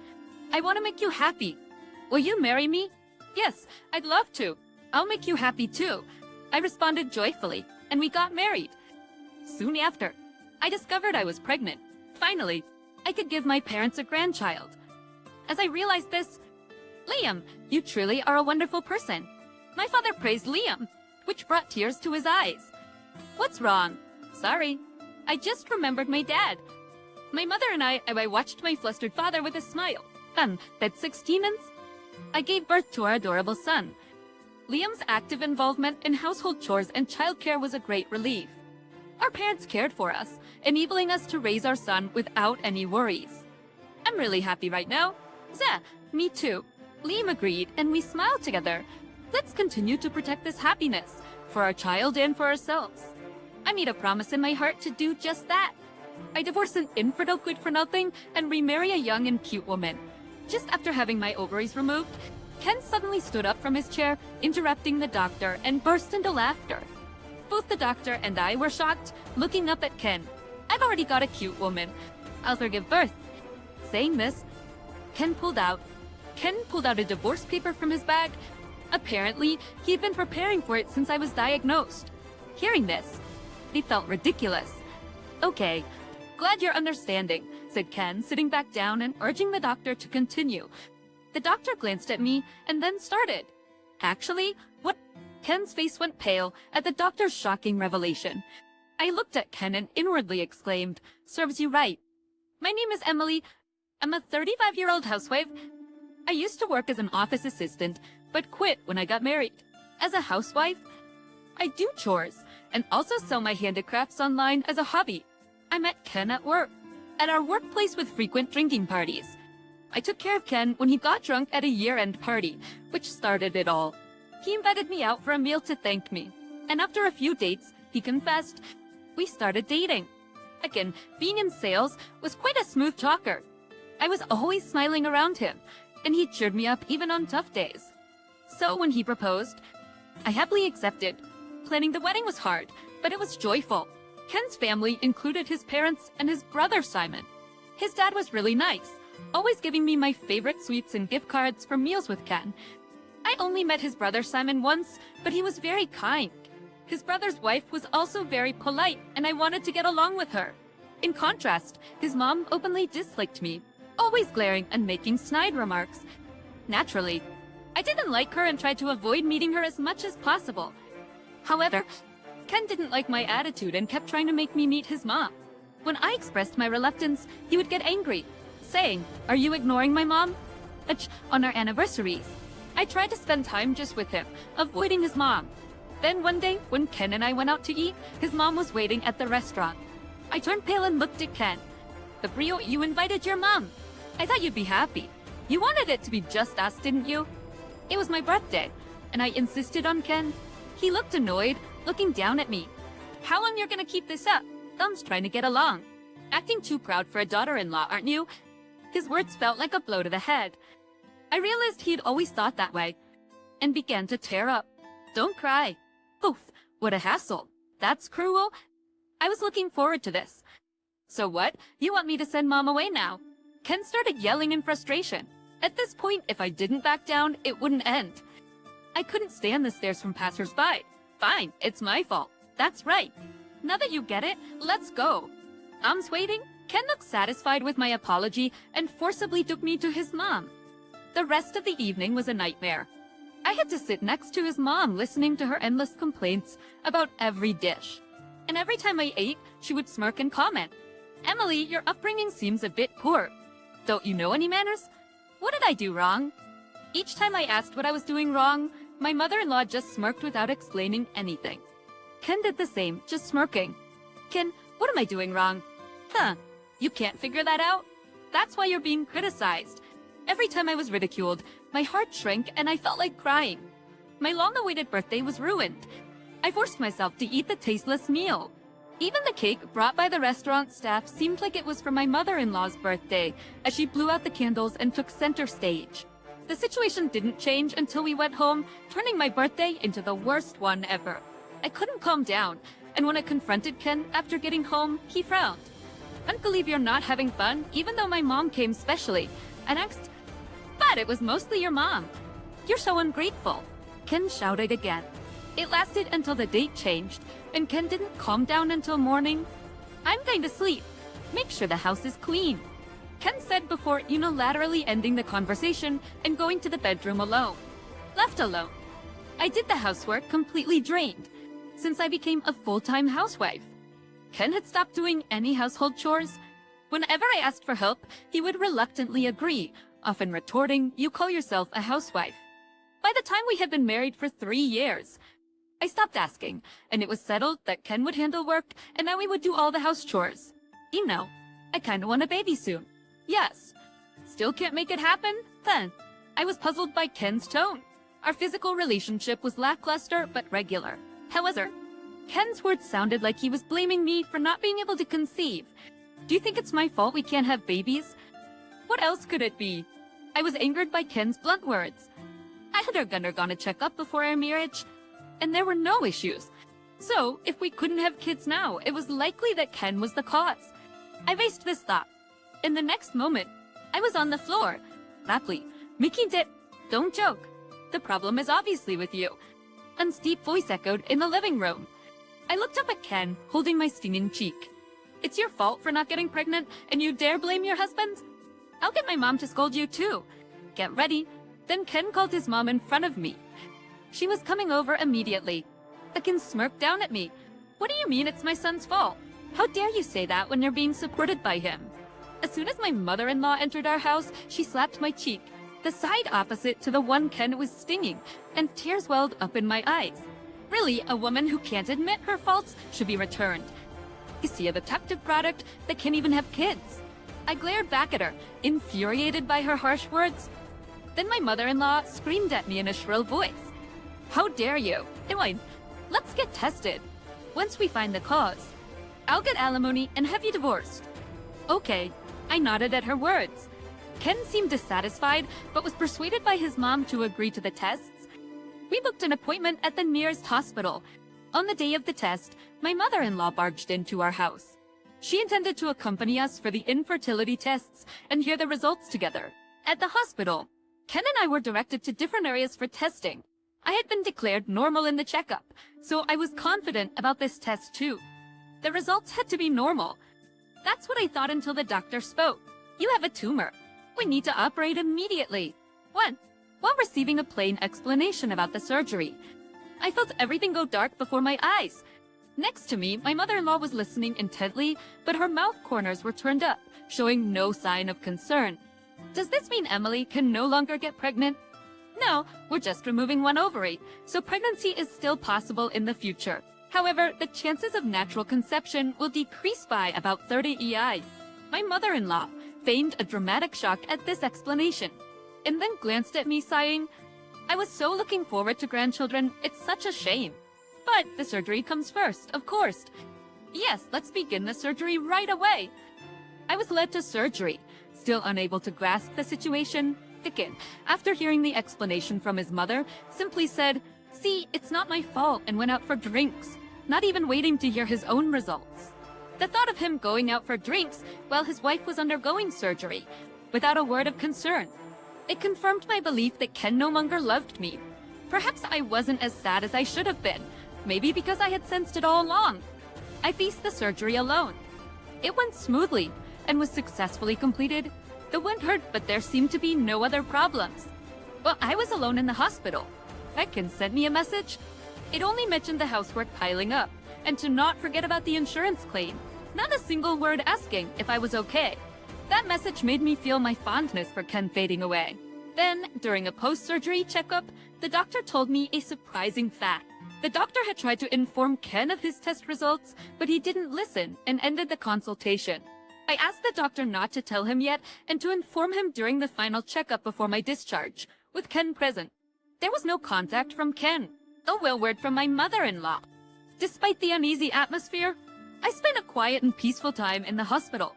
"I want to make you happy. Will you marry me?" "Yes, I'd love to. I'll make you happy too," I responded joyfully, and we got married. Soon after, I discovered I was pregnant. Finally, I could give my parents a grandchild. As I realized this, "Liam, you truly are a wonderful person." My father praised Liam, which brought tears to his eyes. "What's wrong?" "Sorry, I just remembered my dad." My mother and I watched my flustered father with a smile. That's 16 months. I gave birth to our adorable son. Liam's active involvement in household chores and childcare was a great relief. Our parents cared for us, enabling us to raise our son without any worries. "I'm really happy right now." "Yeah, me too." Liam agreed, and we smiled together. Let's continue to protect this happiness, for our child and for ourselves. I made a promise in my heart to do just that. I divorced an infidel good-for-nothing and remarry a young and cute woman. Just after having my ovaries removed, Ken suddenly stood up from his chair, interrupting the doctor, and burst into laughter. Both the doctor and I were shocked, looking up at Ken. "I've already got a cute woman. I'll give birth." Saying this, Ken pulled out a divorce paper from his bag. Apparently, he had been preparing for it since I was diagnosed. Hearing this, it felt ridiculous. "Okay, glad you're understanding," said Ken, sitting back down and urging the doctor to continue. The doctor glanced at me and then started. "Actually, what?" Ken's face went pale at the doctor's shocking revelation. I looked at Ken and inwardly exclaimed, "Serves you right. My name is Emily. I'm a 35-year-old housewife. I used to work as an office assistant, but quit when I got married. As a housewife, I do chores and also sell my handicrafts online as a hobby. I met Ken at work, at our workplace with frequent drinking parties. I took care of Ken when he got drunk at a year-end party, which started it all. He invited me out for a meal to thank me, and after a few dates, he confessed. We started dating. Again, being in sales was quite a smooth talker. I was always smiling around him, and he cheered me up even on tough days. So when he proposed, I happily accepted. Planning the wedding was hard, but it was joyful. Ken's family included his parents and his brother Simon. His dad was really nice, always giving me my favorite sweets and gift cards for meals with Ken. I only met his brother Simon once, but he was very kind. His brother's wife was also very polite, and I wanted to get along with her. In contrast, his mom openly disliked me, always glaring and making snide remarks. Naturally, I didn't like her and tried to avoid meeting her as much as possible. However, Ken didn't like my attitude and kept trying to make me meet his mom. When I expressed my reluctance, he would get angry, saying, "Are you ignoring my mom?" On our anniversaries, I tried to spend time just with him, avoiding his mom. Then one day, when Ken and I went out to eat, his mom was waiting at the restaurant. I turned pale and looked at Ken. "The Brio, you invited your mom. I thought you'd be happy. You wanted it to be just us, didn't you?" It was my birthday, and I insisted on Ken. He looked annoyed, looking down at me. "How long you're gonna keep this up? Thumb's trying to get along. Acting too proud for a daughter-in-law, aren't you?" His words felt like a blow to the head. I realized he'd always thought that way, and began to tear up. "Don't cry." Oof, what a hassle. That's cruel. I was looking forward to this. "So what? You want me to send Mom away now?" Ken started yelling in frustration. At this point, if I didn't back down, it wouldn't end. I couldn't stand the stares from passers-by. "Fine, it's my fault. That's right. Now that you get it, let's go." Mom's waiting. Ken looked satisfied with my apology and forcibly took me to his mom. The rest of the evening was a nightmare. I had to sit next to his mom, listening to her endless complaints about every dish. And every time I ate, she would smirk and comment, "Emily, your upbringing seems a bit poor. Don't you know any manners? What did I do wrong?" Each time I asked what I was doing wrong, My mother-in-law just smirked without explaining anything. Ken did the same, just smirking. Ken, what am I doing wrong? Huh, you can't figure that out? That's why you're being criticized. Every time I was ridiculed, my heart shrank and I felt like crying. My long-awaited birthday was ruined. I forced myself to eat the tasteless meal. Even the cake brought by the restaurant staff seemed like it was for my mother-in-law's birthday, as she blew out the candles and took center stage. The situation didn't change until we went home, turning my birthday into the worst one ever. I couldn't calm down, and when I confronted Ken after getting home, he frowned. Can't believe you're not having fun, even though my mom came specially, and asked, but it was mostly your mom. You're so ungrateful. Ken shouted again. It lasted until the date changed, and Ken didn't calm down until morning. I'm going to sleep. Make sure the house is clean. Ken said before unilaterally ending the conversation and going to the bedroom alone. Left alone. I did the housework completely drained, since I became a full-time housewife. Ken had stopped doing any household chores. Whenever I asked for help, he would reluctantly agree, often retorting, "You call yourself a housewife." By the time we had been married for 3 years, I stopped asking, and it was settled that Ken would handle work, and now we would do all the house chores. You know, I kinda want a baby soon. Yes. Still can't make it happen? Then. I was puzzled by Ken's tone. Our physical relationship was lackluster but regular. However, Ken's words sounded like he was blaming me for not being able to conceive. Do you think it's my fault we can't have babies? What else could it be? I was angered by Ken's blunt words. I had undergone a checkup before our marriage, and there were no issues. So, if we couldn't have kids now, it was likely that Ken was the cause. I faced this thought. In the next moment, I was on the floor, rapidly, making it, "Don't joke. The problem is obviously with you." A deep voice echoed in the living room. I looked up at Ken, holding my stinging cheek. "It's your fault for not getting pregnant, and you dare blame your husband? I'll get my mom to scold you too. Get ready." Then Ken called his mom in front of me. She was coming over immediately. Ken smirked down at me. "What do you mean it's my son's fault? How dare you say that when you're being supported by him?" As soon as my mother-in-law entered our house, she slapped my cheek, the side opposite to the one Ken was stinging, and tears welled up in my eyes. Really, a woman who can't admit her faults should be returned. Is he a defective product that can't even have kids? I glared back at her, infuriated by her harsh words. Then my mother-in-law screamed at me in a shrill voice. "How dare you? Anyway, let's get tested. Once we find the cause, I'll get alimony and have you divorced." Okay, I nodded at her words. Ken seemed dissatisfied, but was persuaded by his mom to agree to the tests. We booked an appointment at the nearest hospital. On the day of the test, my mother-in-law barged into our house. She intended to accompany us for the infertility tests and hear the results together. At the hospital, Ken and I were directed to different areas for testing. I had been declared normal in the checkup, so I was confident about this test too. The results had to be normal. That's what I thought until the doctor spoke. "You have a tumor. We need to operate immediately." When? While receiving a plain explanation about the surgery, I felt everything go dark before my eyes. Next to me, my mother-in-law was listening intently, but her mouth corners were turned up, showing no sign of concern. Does this mean Emily can no longer get pregnant? No, we're just removing one ovary, so pregnancy is still possible in the future. However, the chances of natural conception will decrease by about 30 EI. My mother-in-law feigned a dramatic shock at this explanation, and then glanced at me sighing. I was so looking forward to grandchildren, it's such a shame. But the surgery comes first, of course. Yes, let's begin the surgery right away. I was led to surgery, still unable to grasp the situation. Ken, after hearing the explanation from his mother, simply said, "See, it's not my fault," and went out for drinks, not even waiting to hear his own results. The thought of him going out for drinks while his wife was undergoing surgery, without a word of concern, it confirmed my belief that Ken no longer loved me. Perhaps I wasn't as sad as I should have been, maybe because I had sensed it all along. I faced the surgery alone. It went smoothly and was successfully completed. The wound hurt, but there seemed to be no other problems. Well, I was alone in the hospital. Ken sent me a message. It only mentioned the housework piling up, and to not forget about the insurance claim. Not a single word asking if I was okay. That message made me feel my fondness for Ken fading away. Then, during a post-surgery checkup, the doctor told me a surprising fact. The doctor had tried to inform Ken of his test results, but he didn't listen and ended the consultation. I asked the doctor not to tell him yet and to inform him during the final checkup before my discharge, with Ken present. There was no contact from Ken, no well word from my mother-in-law. Despite the uneasy atmosphere, I spent a quiet and peaceful time in the hospital.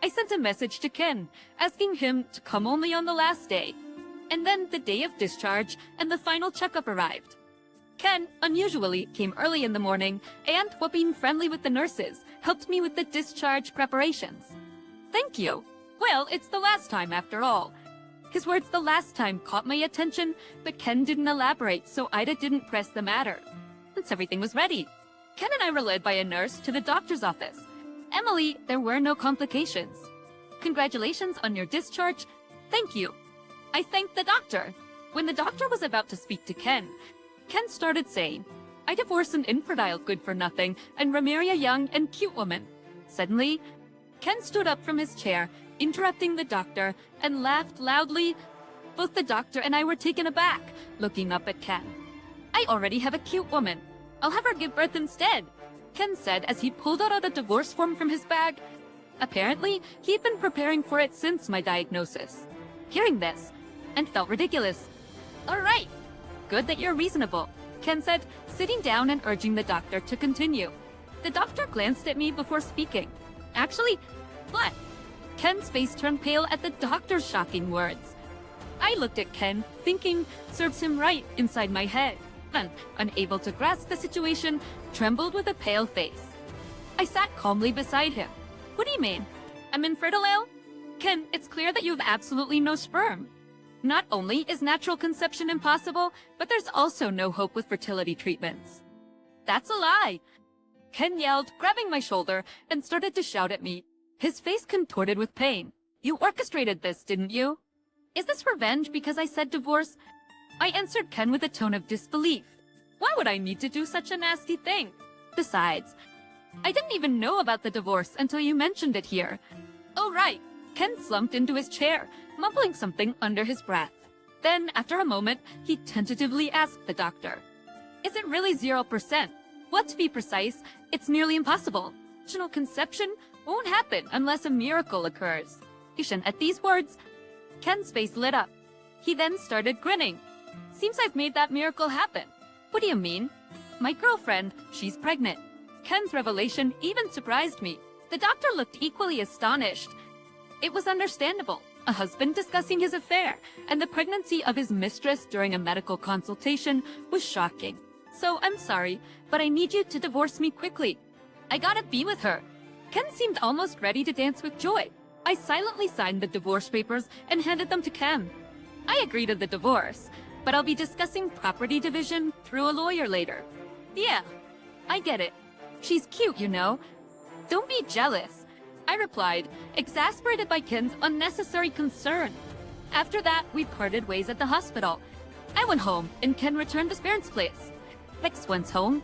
I sent a message to Ken, asking him to come only on the last day. And then the day of discharge and the final checkup arrived. Ken, unusually, came early in the morning and, while being friendly with the nurses, helped me with the discharge preparations. Thank you. Well, it's the last time after all. His words the last time caught my attention, but Ken didn't elaborate, so Ida didn't press the matter. Once everything was ready, Ken and I were led by a nurse to the doctor's office. Emily, there were no complications. Congratulations on your discharge. Thank you. I thanked the doctor. When the doctor was about to speak to Ken started saying, I divorced an infertile good-for-nothing and remarry a young and cute woman. Suddenly, Ken stood up from his chair, interrupting the doctor, and laughed loudly. Both the doctor and I were taken aback, looking up at Ken. I already have a cute woman. I'll have her give birth instead, Ken said as he pulled out a divorce form from his bag. Apparently, he'd been preparing for it since my diagnosis. Hearing this, and felt ridiculous. All right. Good that you're reasonable, Ken said, sitting down and urging the doctor to continue. The doctor glanced at me before speaking. Actually, what? Ken's face turned pale at the doctor's shocking words. I looked at Ken, thinking serves him right inside my head, and, unable to grasp the situation, trembled with a pale face. I sat calmly beside him. What do you mean? I'm infertile? Ken, it's clear that you have absolutely no sperm. Not only is natural conception impossible, but there's also no hope with fertility treatments. That's a lie! Ken yelled, grabbing my shoulder, and started to shout at me. His face contorted with pain. You orchestrated this, didn't you? Is this revenge because I said divorce? I answered Ken with a tone of disbelief. Why would I need to do such a nasty thing? Besides, I didn't even know about the divorce until you mentioned it here. Oh right. Ken slumped into his chair, mumbling something under his breath. Then, after a moment, he tentatively asked the doctor, Is it really 0%? Well, to be precise, it's nearly impossible. Vaginal conception won't happen unless a miracle occurs. At these words, Ken's face lit up. He then started grinning. Seems I've made that miracle happen. What do you mean? My girlfriend, she's pregnant. Ken's revelation even surprised me. The doctor looked equally astonished. It was understandable. A husband discussing his affair, and the pregnancy of his mistress during a medical consultation was shocking. So I'm sorry, but I need you to divorce me quickly. I gotta be with her. Ken seemed almost ready to dance with joy. I silently signed the divorce papers and handed them to Ken. I agreed to the divorce, but I'll be discussing property division through a lawyer later. Yeah, I get it. She's cute, you know. Don't be jealous, I replied, exasperated by Ken's unnecessary concern. After that, we parted ways at the hospital. I went home, and Ken returned to his parents' place. Once home,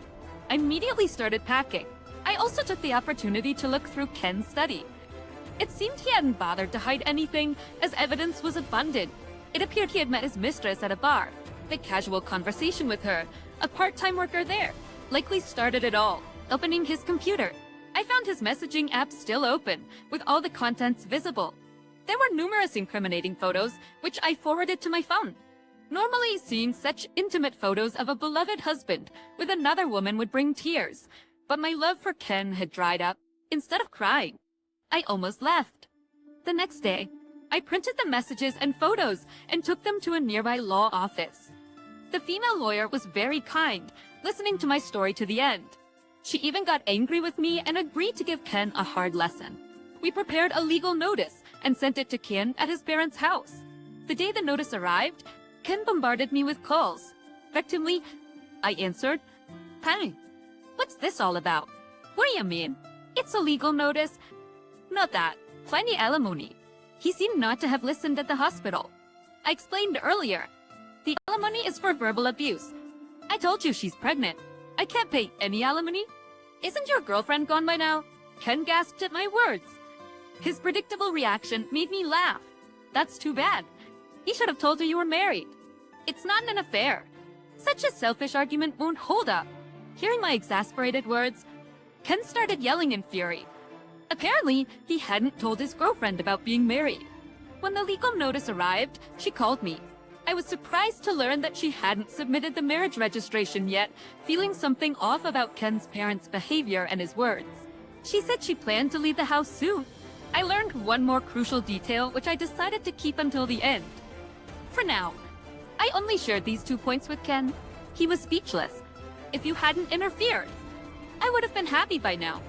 I immediately started packing. I also took the opportunity to look through Ken's study. It seemed he hadn't bothered to hide anything, as evidence was abundant. It appeared he had met his mistress at a bar. The casual conversation with her, a part-time worker there, likely started it all, opening his computer. I found his messaging app still open, with all the contents visible. There were numerous incriminating photos, which I forwarded to my phone. Normally, seeing such intimate photos of a beloved husband with another woman would bring tears, but my love for Ken had dried up. Instead of crying, I almost left. The next day, I printed the messages and photos and took them to a nearby law office. The female lawyer was very kind, listening to my story to the end. She even got angry with me and agreed to give Ken a hard lesson. We prepared a legal notice and sent it to Ken at his parents' house. The day the notice arrived, Ken bombarded me with calls. Effectively, I answered, Hi, what's this all about? What do you mean? It's a legal notice. Not that. Find the alimony. He seemed not to have listened at the hospital. I explained earlier. The alimony is for verbal abuse. I told you she's pregnant. I can't pay any alimony. Isn't your girlfriend gone by now? Ken gasped at my words. His predictable reaction made me laugh. That's too bad. He should have told her you were married. It's not an affair. Such a selfish argument won't hold up. Hearing my exasperated words, Ken started yelling in fury. Apparently, he hadn't told his girlfriend about being married. When the legal notice arrived, she called me. I was surprised to learn that she hadn't submitted the marriage registration yet, feeling something off about Ken's parents' behavior and his words. She said she planned to leave the house soon. I learned one more crucial detail, which I decided to keep until the end. For now, I only shared these 2 points with Ken. He was speechless. If you hadn't interfered, I would have been happy by now.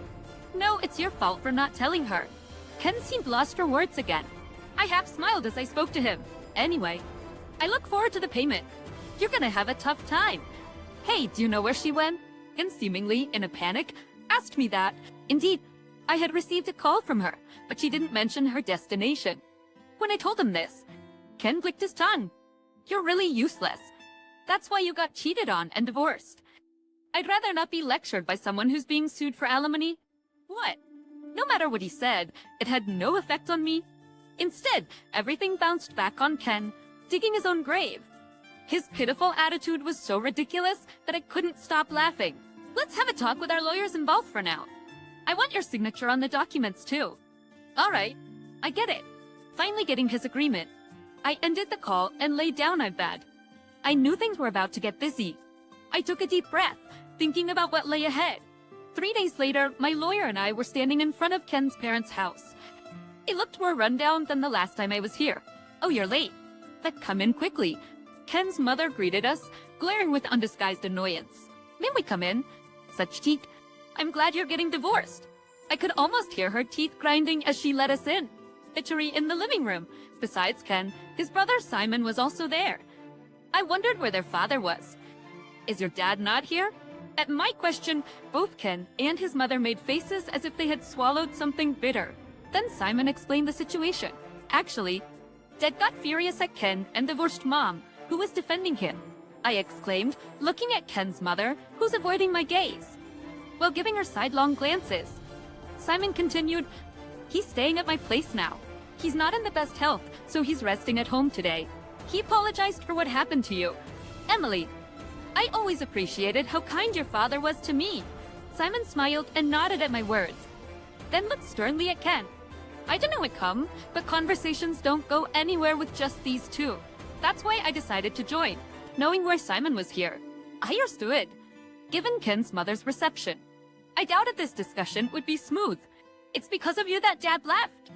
No, it's your fault for not telling her. Ken seemed lost for words again. I half smiled as I spoke to him. Anyway, I look forward to the payment. You're gonna have a tough time. Hey, do you know where she went? Ken, seemingly in a panic, asked me that. Indeed, I had received a call from her, but she didn't mention her destination. When I told him this, Ken blinked his tongue. You're really useless. That's why you got cheated on and divorced. I'd rather not be lectured by someone who's being sued for alimony. What? No matter what he said, it had no effect on me. Instead, everything bounced back on Ken, digging his own grave. His pitiful attitude was so ridiculous that I couldn't stop laughing. Let's have a talk with our lawyers involved for now. I want your signature on the documents too. All right, I get it. Finally getting his agreement, I ended the call and lay down on bed. I knew things were about to get busy. I took a deep breath, thinking about what lay ahead. 3 days later, my lawyer and I were standing in front of Ken's parents' house. It looked more rundown than the last time I was here. Oh, you're late. But come in quickly. Ken's mother greeted us, glaring with undisguised annoyance. May we come in? Such teeth. I'm glad you're getting divorced. I could almost hear her teeth grinding as she let us in. Bitchery in the living room. Besides Ken, his brother Simon was also there. I wondered where their father was. Is your dad not here? At my question, both Ken and his mother made faces as if they had swallowed something bitter. Then Simon explained the situation. Actually, Dad got furious at Ken and divorced Mom, who was defending him. I exclaimed, looking at Ken's mother, who's avoiding my gaze, while giving her sidelong glances. Simon continued, he's staying at my place now. He's not in the best health, so he's resting at home today. He apologized for what happened to you. Emily, I always appreciated how kind your father was to me. Simon smiled and nodded at my words, then looked sternly at Ken. I don't know it come, but conversations don't go anywhere with just these two. That's why I decided to join, knowing where Simon was here. I understood. Given Ken's mother's reception, I doubted this discussion would be smooth. It's because of you that Dad left.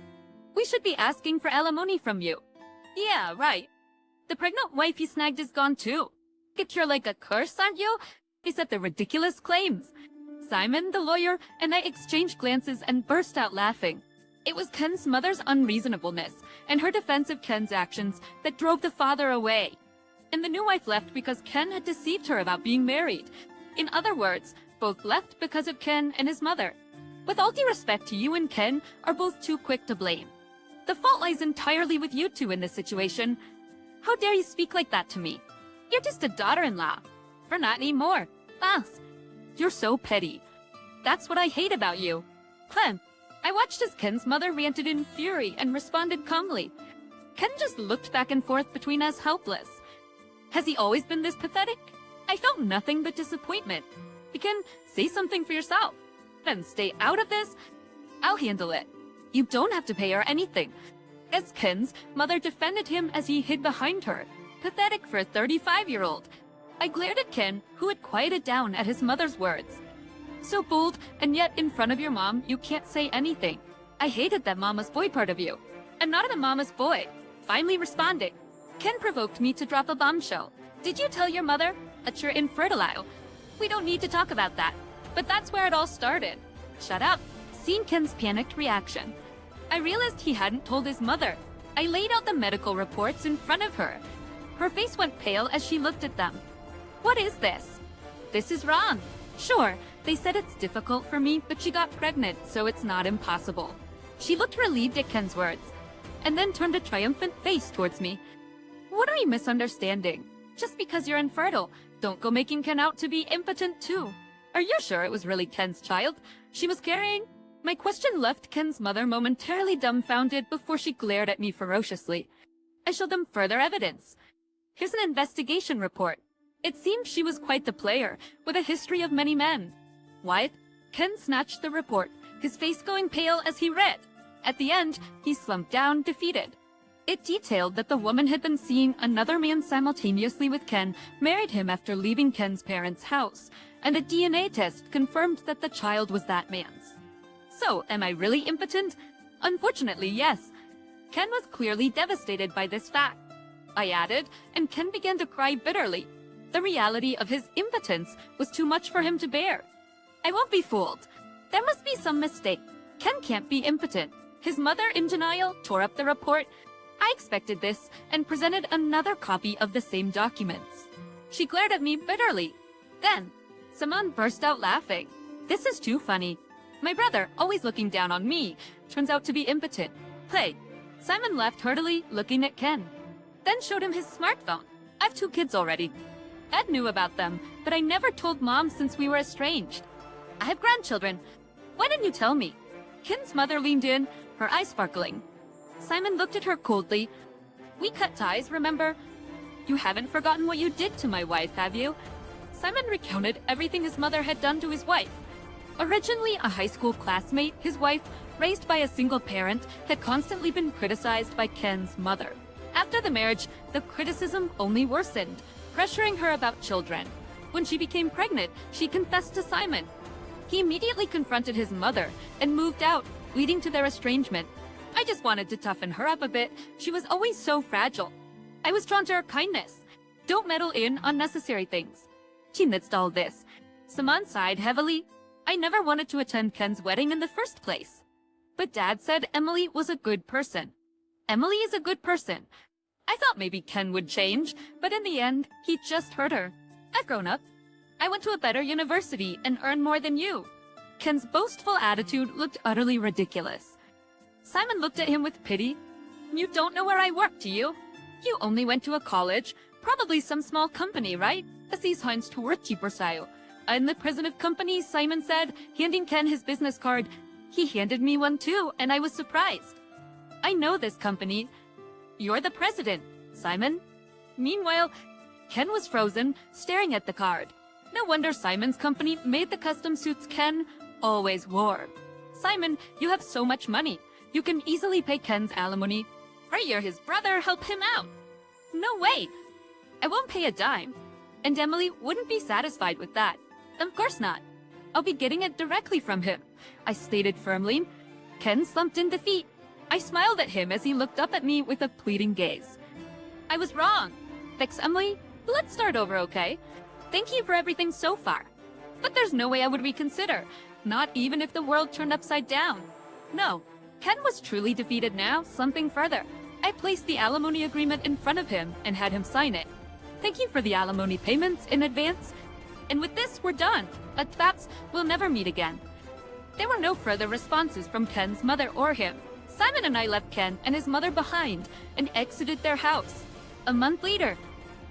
We should be asking for alimony from you. Yeah, right. The pregnant wife he snagged is gone too. You're like a curse, aren't you? He said the ridiculous claims. Simon, the lawyer, and I exchanged glances and burst out laughing. It was Ken's mother's unreasonableness and her defense of Ken's actions that drove the father away. And the new wife left because Ken had deceived her about being married. In other words, both left because of Ken and his mother. With all due respect to you and Ken are both too quick to blame. The fault lies entirely with you two in this situation. How dare you speak like that to me? You're just a daughter-in-law. For not anymore. Boss, you're so petty. That's what I hate about you. Clem, I watched as Ken's mother ranted in fury and responded calmly. Ken just looked back and forth between us, helpless. Has he always been this pathetic? I felt nothing but disappointment. You can say something for yourself. Then stay out of this. I'll handle it. You don't have to pay her anything. As Ken's mother defended him as he hid behind her. Pathetic for a 35-year-old. I glared at Ken, who had quieted down at his mother's words. So bold, and yet in front of your mom, you can't say anything. I hated that mama's boy part of you. I'm not a mama's boy. Finally responding. Ken provoked me to drop a bombshell. Did you tell your mother that you're infertile? We don't need to talk about that. But that's where it all started. Shut up. Seeing Ken's panicked reaction, I realized he hadn't told his mother. I laid out the medical reports in front of her. Her face went pale as she looked at them. What is this? This is wrong. Sure, they said it's difficult for me, but she got pregnant, so it's not impossible. She looked relieved at Ken's words, and then turned a triumphant face towards me. What are you misunderstanding? Just because you're infertile, don't go making Ken out to be impotent too. Are you sure it was really Ken's child she was carrying? My question left Ken's mother momentarily dumbfounded before she glared at me ferociously. I showed them further evidence. Here's an investigation report. It seemed she was quite the player, with a history of many men. What? Ken snatched the report, his face going pale as he read. At the end, he slumped down, defeated. It detailed that the woman had been seeing another man simultaneously with Ken, married him after leaving Ken's parents' house, and a DNA test confirmed that the child was that man's. So, am I really impotent? Unfortunately, yes. Ken was clearly devastated by this fact. I added, and Ken began to cry bitterly. The reality of his impotence was too much for him to bear. I won't be fooled. There must be some mistake. Ken can't be impotent. His mother, in denial, tore up the report. I expected this and presented another copy of the same documents. She glared at me bitterly. Then, Simon burst out laughing. This is too funny. My brother, always looking down on me, turns out to be impotent. Hey, Simon laughed heartily, looking at Ken. Then showed him his smartphone. I've 2 kids already. Ed knew about them, but I never told Mom since we were estranged. I have grandchildren. Why didn't you tell me? Ken's mother leaned in, her eyes sparkling. Simon looked at her coldly. We cut ties, remember? You haven't forgotten what you did to my wife, have you? Simon recounted everything his mother had done to his wife. Originally a high school classmate, his wife, raised by a single parent, had constantly been criticized by Ken's mother. After the marriage, the criticism only worsened, pressuring her about children. When she became pregnant, she confessed to Simon. He immediately confronted his mother and moved out, leading to their estrangement. I just wanted to toughen her up a bit. She was always so fragile. I was drawn to her kindness. Don't meddle in unnecessary things. Amidst all this, Simon sighed heavily. I never wanted to attend Ken's wedding in the first place. But Dad said Emily was a good person. Emily is a good person. I thought maybe Ken would change, but in the end, he just hurt her. I've grown up. I went to a better university and earned more than you. Ken's boastful attitude looked utterly ridiculous. Simon looked at him with pity. You don't know where I work, do you? You only went to a college, probably some small company, right? Assis Heinz to Retribution. I'm the president of company, Simon said, handing Ken his business card. He handed me one too, and I was surprised. I know this company. You're the president, Simon. Meanwhile, Ken was frozen, staring at the card. No wonder Simon's company made the custom suits Ken always wore. Simon, you have so much money. You can easily pay Ken's alimony. Or you're his brother, help him out. No way. I won't pay a dime. And Emily wouldn't be satisfied with that. Of course not. I'll be getting it directly from him, I stated firmly. Ken slumped in defeat. I smiled at him as he looked up at me with a pleading gaze. I was wrong. Thanks, Emily. Let's start over, okay? Thank you for everything so far. But there's no way I would reconsider, not even if the world turned upside down. No, Ken was truly defeated now, slumping further. I placed the alimony agreement in front of him and had him sign it. Thank you for the alimony payments in advance. And with this, we're done. But perhaps we'll never meet again. There were no further responses from Ken's mother or him. Simon and I left Ken and his mother behind and exited their house. A month later,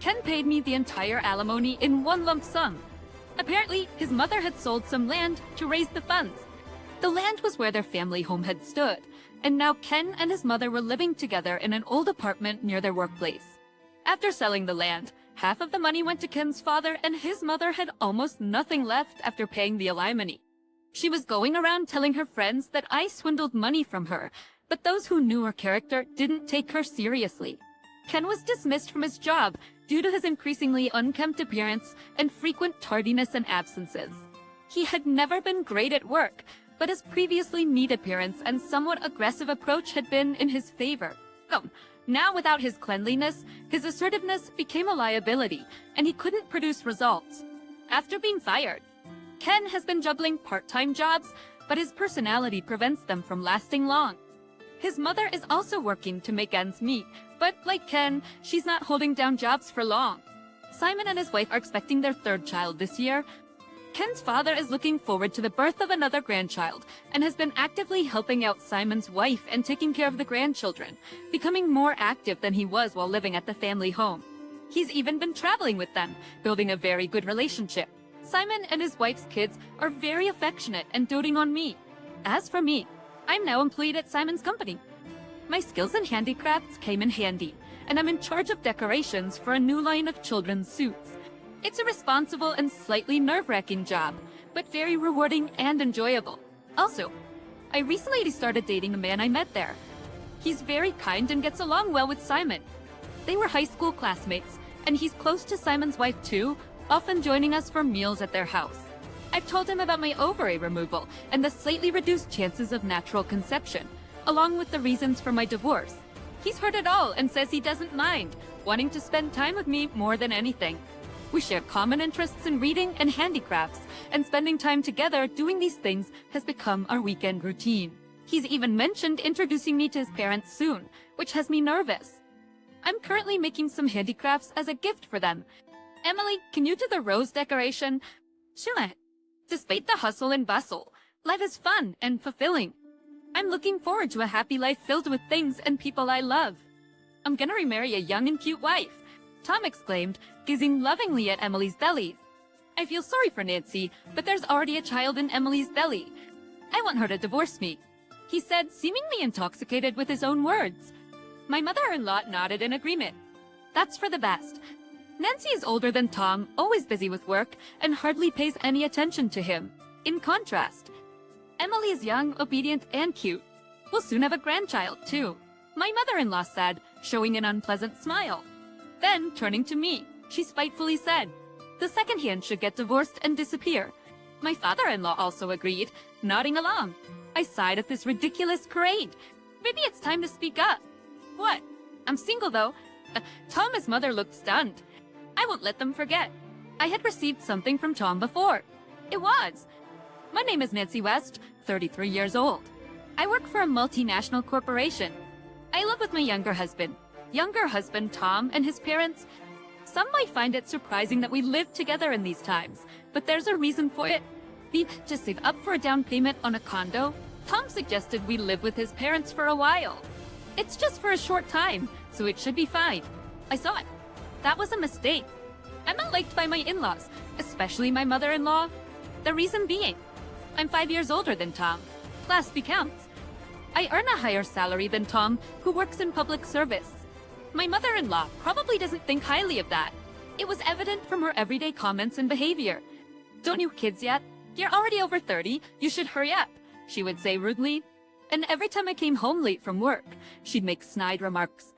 Ken paid me the entire alimony in one lump sum. Apparently, his mother had sold some land to raise the funds. The land was where their family home had stood, and now Ken and his mother were living together in an old apartment near their workplace. After selling the land, half of the money went to Ken's father, and his mother had almost nothing left after paying the alimony. She was going around telling her friends that I swindled money from her, but those who knew her character didn't take her seriously. Ken was dismissed from his job due to his increasingly unkempt appearance and frequent tardiness and absences. He had never been great at work, but his previously neat appearance and somewhat aggressive approach had been in his favor. Now without his cleanliness, his assertiveness became a liability, and he couldn't produce results. After being fired, Ken has been juggling part-time jobs, but his personality prevents them from lasting long. His mother is also working to make ends meet, but like Ken, she's not holding down jobs for long. Simon and his wife are expecting their 3rd child this year. Ken's father is looking forward to the birth of another grandchild and has been actively helping out Simon's wife and taking care of the grandchildren, becoming more active than he was while living at the family home. He's even been traveling with them, building a very good relationship. Simon and his wife's kids are very affectionate and doting on me. As for me, I'm now employed at Simon's company. My skills in handicrafts came in handy, and I'm in charge of decorations for a new line of children's suits. It's a responsible and slightly nerve-wracking job, but very rewarding and enjoyable. Also, I recently started dating a man I met there. He's very kind and gets along well with Simon. They were high school classmates, and he's close to Simon's wife too, often joining us for meals at their house. I've told him about my ovary removal and the slightly reduced chances of natural conception, along with the reasons for my divorce. He's heard it all and says he doesn't mind, wanting to spend time with me more than anything. We share common interests in reading and handicrafts, and spending time together doing these things has become our weekend routine. He's even mentioned introducing me to his parents soon, which has me nervous. I'm currently making some handicrafts as a gift for them. Emily, can you do the rose decoration? Sure. Despite the hustle and bustle, life is fun and fulfilling. I'm looking forward to a happy life filled with things and people I love. I'm gonna remarry a young and cute wife, Tom exclaimed, gazing lovingly at Emily's belly. I feel sorry for Nancy, but there's already a child in Emily's belly. I want her to divorce me, he said, seemingly intoxicated with his own words. My mother-in-law nodded in agreement. That's for the best. Nancy is older than Tom, always busy with work, and hardly pays any attention to him. In contrast, Emily is young, obedient, and cute. We'll soon have a grandchild, too, my mother-in-law said, showing an unpleasant smile. Then, turning to me, she spitefully said, the second hand should get divorced and disappear. My father-in-law also agreed, nodding along. I sighed at this ridiculous parade. Maybe it's time to speak up. What? I'm single, though. Tom's mother looked stunned. I won't let them forget. I had received something from Tom before. It was. My name is Nancy West, 33 years old. I work for a multinational corporation. I live with my younger husband, Tom, and his parents. Some might find it surprising that we live together in these times, but there's a reason for it. To save up for a down payment on a condo, Tom suggested we live with his parents for a while. It's just for a short time, so it should be fine. I saw it. That was a mistake. I'm not liked by my in-laws, especially my mother-in-law. The reason being, I'm 5 years older than Tom. Class B counts. I earn a higher salary than Tom, who works in public service. My mother-in-law probably doesn't think highly of that. It was evident from her everyday comments and behavior. Don't you kids yet? You're already over 30, you should hurry up, she would say rudely. And every time I came home late from work, she'd make snide remarks.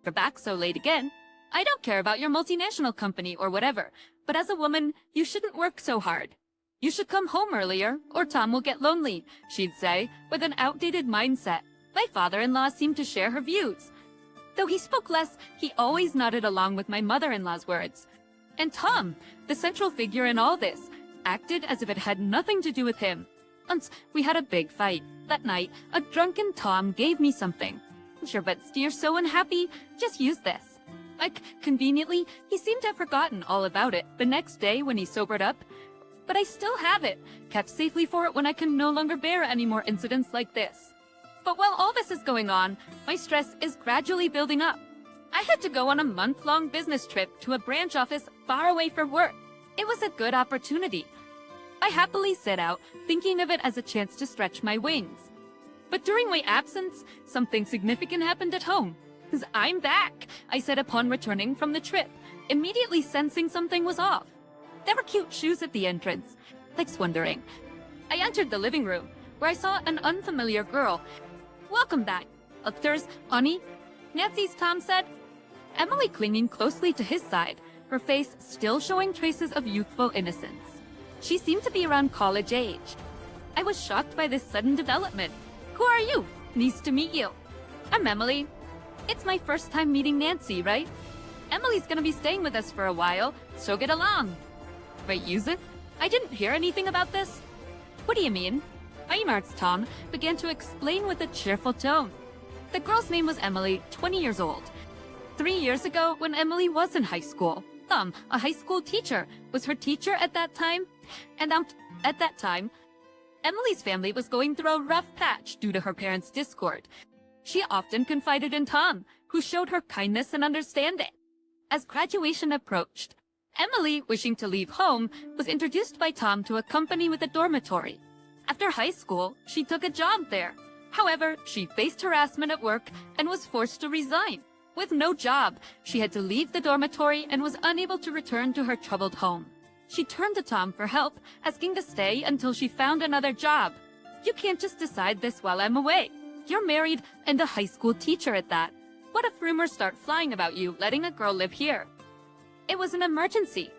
You're back so late again. I don't care about your multinational company or whatever, but as a woman, you shouldn't work so hard. You should come home earlier, or Tom will get lonely, she'd say, with an outdated mindset. My father-in-law seemed to share her views. Though he spoke less, he always nodded along with my mother-in-law's words. And Tom, the central figure in all this, acted as if it had nothing to do with him. Once, we had a big fight. That night, a drunken Tom gave me something. Sure, but you're so unhappy, just use this. Conveniently, he seemed to have forgotten all about it the next day when he sobered up. But I still have it, kept safely for it when I can no longer bear any more incidents like this. But while all this is going on, my stress is gradually building up. I had to go on a month-long business trip to a branch office far away from work. It was a good opportunity. I happily set out, thinking of it as a chance to stretch my wings. But during my absence, something significant happened at home. I'm back, I said upon returning from the trip, immediately sensing something was off. There were cute shoes at the entrance. Lex wondering. I entered the living room, where I saw an unfamiliar girl. Welcome back. There's Annie, Nancy's Tom said. Emily clinging closely to his side, her face still showing traces of youthful innocence. She seemed to be around college age. I was shocked by this sudden development. Who are you? Nice to meet you. I'm Emily. It's my first time meeting Nancy, right? Emily's gonna be staying with us for a while, so get along. Wait, use it? I didn't hear anything about this. What do you mean? Imart's Tom began to explain with a cheerful tone. The girl's name was Emily, 20 years old. 3 years ago, when Emily was in high school, Tom, a high school teacher, was her teacher at that time. And at that time, Emily's family was going through a rough patch due to her parents' discord. She often confided in Tom, who showed her kindness and understanding. As graduation approached, Emily, wishing to leave home, was introduced by Tom to a company with a dormitory. After high school, she took a job there. However, she faced harassment at work and was forced to resign. With no job, she had to leave the dormitory and was unable to return to her troubled home. She turned to Tom for help, asking to stay until she found another job. You can't just decide this while I'm away. You're married and a high school teacher at that. What if rumors start flying about you letting a girl live here? It was an emergency.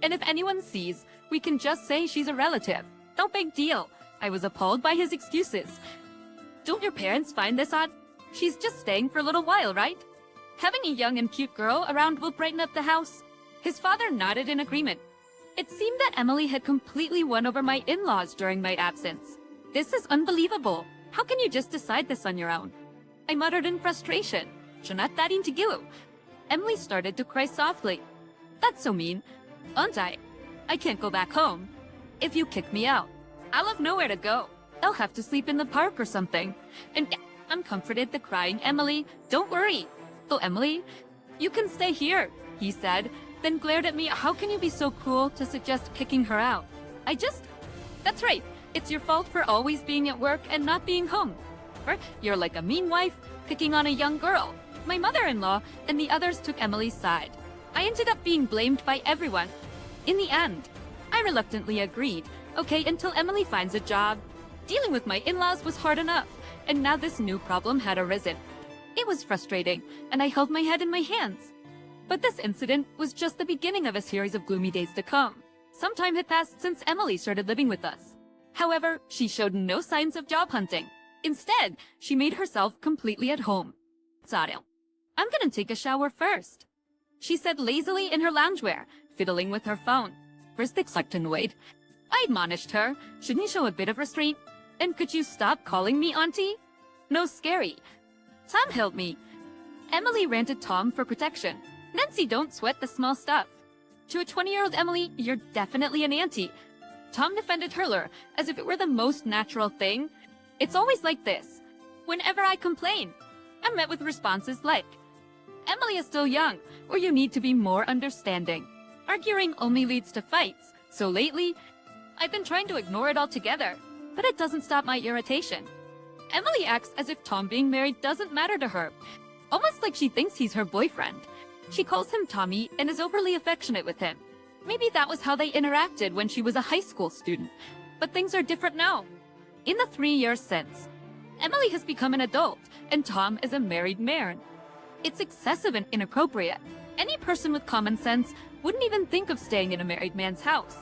And if anyone sees, we can just say she's a relative. No big deal. I was appalled by his excuses. Don't your parents find this odd? She's just staying for a little while, right? Having a young and cute girl around will brighten up the house. His father nodded in agreement. It seemed that Emily had completely won over my in-laws during my absence. This is unbelievable. How can you just decide this on your own? I muttered in frustration. "Siya. Emily started to cry softly. That's so mean. Aren't I? I can't go back home. If you kick me out, I'll have nowhere to go. I'll have to sleep in the park or something." And I comforted the crying Emily. "Don't worry. Oh, Emily, you can stay here," he said, then glared at me. "How can you be so cruel to suggest kicking her out? That's right. It's your fault for always being at work and not being home. You're like a mean wife, picking on a young girl." My mother-in-law and the others took Emily's side. I ended up being blamed by everyone. In the end, I reluctantly agreed. Okay, until Emily finds a job. Dealing with my in-laws was hard enough, and now this new problem had arisen. It was frustrating, and I held my head in my hands. But this incident was just the beginning of a series of gloomy days to come. Some time had passed since Emily started living with us. However, she showed no signs of job hunting. Instead, she made herself completely at home. "Sorry, I'm gonna take a shower first," she said lazily in her loungewear, fiddling with her phone. First annoyed. I admonished her. "Shouldn't you show a bit of restraint? And could you stop calling me auntie? No scary." Tom helped me. Emily ran to Tom for protection. "Nancy, don't sweat the small stuff. To a 20-year-old Emily, you're definitely an auntie." Tom defended her as if it were the most natural thing. "It's always like this. Whenever I complain, I'm met with responses like, 'Emily is still young,' or 'you need to be more understanding.' Arguing only leads to fights, so lately, I've been trying to ignore it altogether, but it doesn't stop my irritation." Emily acts as if Tom being married doesn't matter to her, almost like she thinks he's her boyfriend. She calls him Tommy and is overly affectionate with him. Maybe that was how they interacted when she was a high school student, but things are different now. In the 3 years since, Emily has become an adult, and Tom is a married man. It's excessive and inappropriate. Any person with common sense wouldn't even think of staying in a married man's house.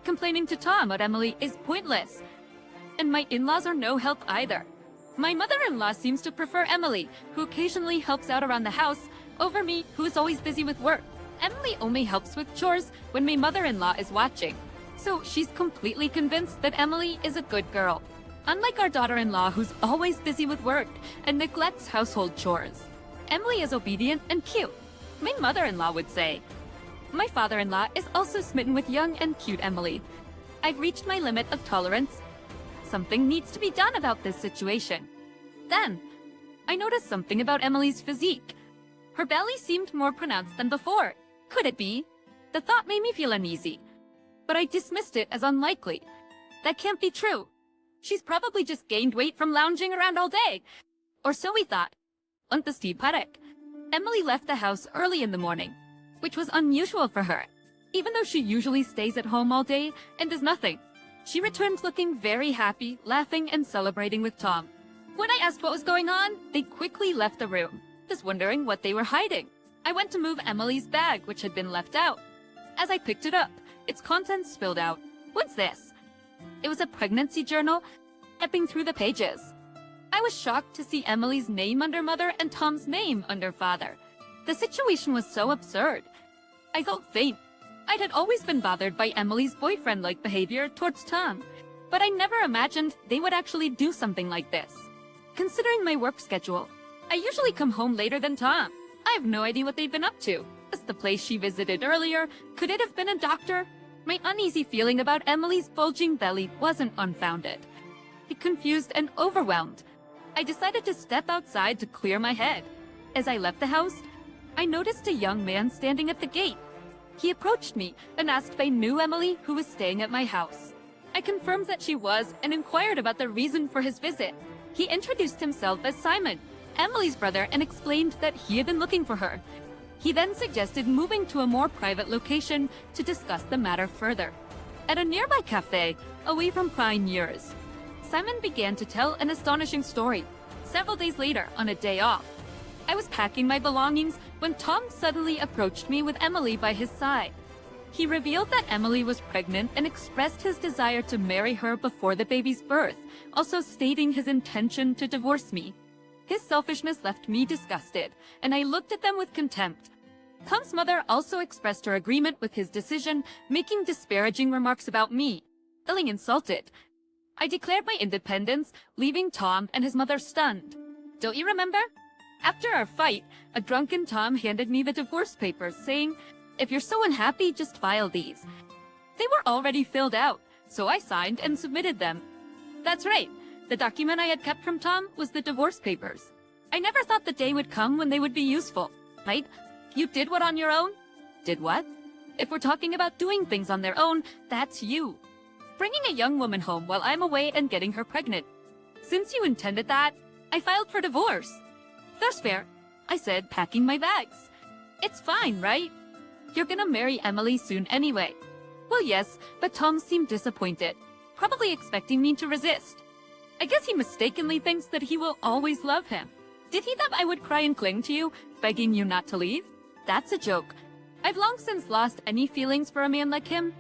Complaining to Tom about Emily is pointless. And my in-laws are no help either. My mother-in-law seems to prefer Emily, who occasionally helps out around the house, over me, who is always busy with work. Emily only helps with chores when my mother-in-law is watching. So she's completely convinced that Emily is a good girl. Unlike our daughter-in-law, who's always busy with work and neglects household chores. Emily is obedient and cute, my mother-in-law would say. My father-in-law is also smitten with young and cute Emily. I've reached my limit of tolerance. Something needs to be done about this situation. Then, I noticed something about Emily's physique. Her belly seemed more pronounced than before. Could it be? The thought made me feel uneasy, but I dismissed it as unlikely. That can't be true. She's probably just gained weight from lounging around all day. Or so we thought. Emily left the house early in the morning, which was unusual for her, even though she usually stays at home all day and does nothing. She returned looking very happy, laughing and celebrating with Tom. When I asked what was going on, they quickly left the room, just wondering what they were hiding. I went to move Emily's bag, which had been left out. As I picked it up, its contents spilled out. What's this? It was a pregnancy journal, ebbing through the pages. I was shocked to see Emily's name under mother and Tom's name under father. The situation was so absurd. I felt faint. I had always been bothered by Emily's boyfriend-like behavior towards Tom, but I never imagined they would actually do something like this. Considering my work schedule, I usually come home later than Tom. I have no idea what they've been up to. Was the place she visited earlier? Could it have been a doctor? My uneasy feeling about Emily's bulging belly wasn't unfounded. Confused and overwhelmed, I decided to step outside to clear my head. As I left the house, I noticed a young man standing at the gate. He approached me and asked if I knew Emily, who was staying at my house. I confirmed that she was and inquired about the reason for his visit. He introduced himself as Simon, Emily's brother and explained that he had been looking for her. He then suggested moving to a more private location to discuss the matter further. At a nearby cafe, away from prying ears, Simon began to tell an astonishing story. Several days later, on a day off, I was packing my belongings when Tom suddenly approached me with Emily by his side. He revealed that Emily was pregnant and expressed his desire to marry her before the baby's birth, also stating his intention to divorce me. His selfishness left me disgusted, and I looked at them with contempt. Tom's mother also expressed her agreement with his decision, making disparaging remarks about me. Feeling insulted, I declared my independence, leaving Tom and his mother stunned. Don't you remember? After our fight, a drunken Tom handed me the divorce papers, saying, "If you're so unhappy, just file these." They were already filled out, so I signed and submitted them. That's right. The document I had kept from Tom was the divorce papers. I never thought the day would come when they would be useful, right? You did what on your own? Did what? If we're talking about doing things on their own, that's you. Bringing a young woman home while I'm away and getting her pregnant. Since you intended that, I filed for divorce. That's fair, I said, packing my bags. It's fine, right? You're gonna marry Emily soon anyway. Well, yes, but Tom seemed disappointed, probably expecting me to resist. I guess he mistakenly thinks that he will always love him. Did he think I would cry and cling to you, begging you not to leave? That's a joke. I've long since lost any feelings for a man like him.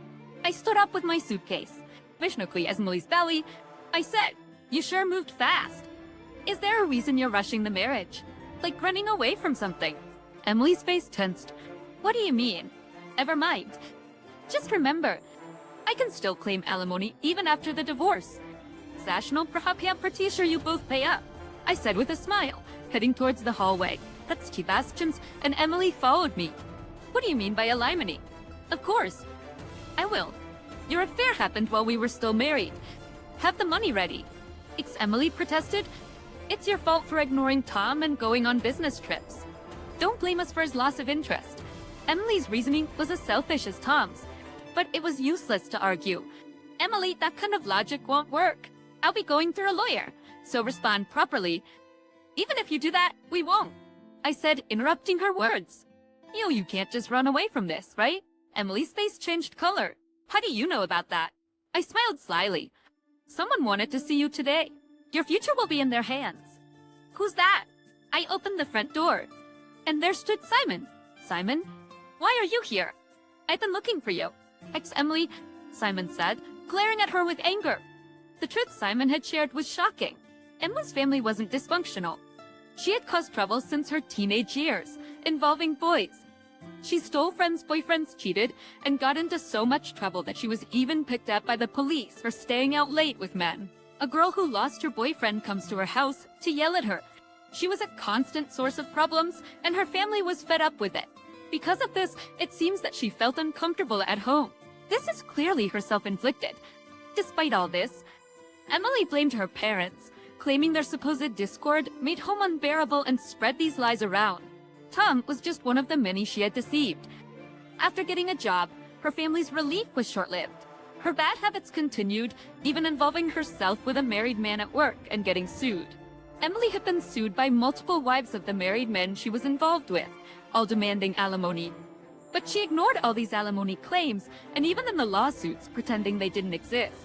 I stood up with my suitcase. Vishnukli as Emily's belly, I said, "You sure moved fast. Is there a reason you're rushing the marriage? Like running away from something?" Emily's face tensed. What do you mean? Never mind. Just remember, I can still claim alimony even after the divorce. Zashno prahapya sure you both pay up, I said with a smile, heading towards the hallway. That's Chibastions, and Emily followed me. What do you mean by alimony? Of course. I will. Your affair happened while we were still married. Have the money ready. Emily protested. It's your fault for ignoring Tom and going on business trips. Don't blame us for his loss of interest. Emily's reasoning was as selfish as Tom's, but it was useless to argue. Emily, that kind of logic won't work. I'll be going through a lawyer, so respond properly. Even if you do that, we won't, I said, interrupting her words. You can't just run away from this, right? Emily's face changed color. How do you know about that? I smiled slyly. Someone wanted to see you today. Your future will be in their hands. Who's that? I opened the front door, and there stood Simon. Simon? Why are you here? I've been looking for you. Emily, Simon said, glaring at her with anger. The truth Simon had shared was shocking. Emily's family wasn't dysfunctional. She had caused trouble since her teenage years, involving boys. She stole friends' boyfriends, cheated, and got into so much trouble that she was even picked up by the police for staying out late with men. A girl who lost her boyfriend comes to her house to yell at her. She was a constant source of problems, and her family was fed up with it. Because of this, it seems that she felt uncomfortable at home. This is clearly her self-inflicted. Despite all this, Emily blamed her parents, claiming their supposed discord made home unbearable and spread these lies around. Tom was just one of the many she had deceived. After getting a job, her family's relief was short-lived. Her bad habits continued, even involving herself with a married man at work and getting sued. Emily had been sued by multiple wives of the married men she was involved with, all demanding alimony. But she ignored all these alimony claims, and even in the lawsuits, pretending they didn't exist.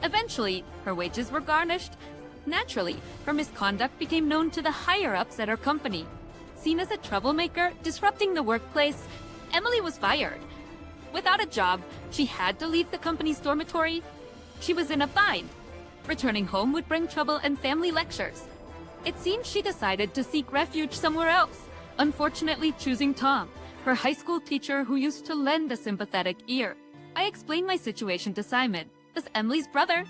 Eventually, her wages were garnished. Naturally, her misconduct became known to the higher-ups at her company. Seen as a troublemaker, disrupting the workplace, Emily was fired. Without a job, she had to leave the company's dormitory. She was in a bind. Returning home would bring trouble and family lectures. It seemed she decided to seek refuge somewhere else, unfortunately choosing Tom, her high school teacher who used to lend a sympathetic ear. I explained my situation to Simon, as Emily's brother.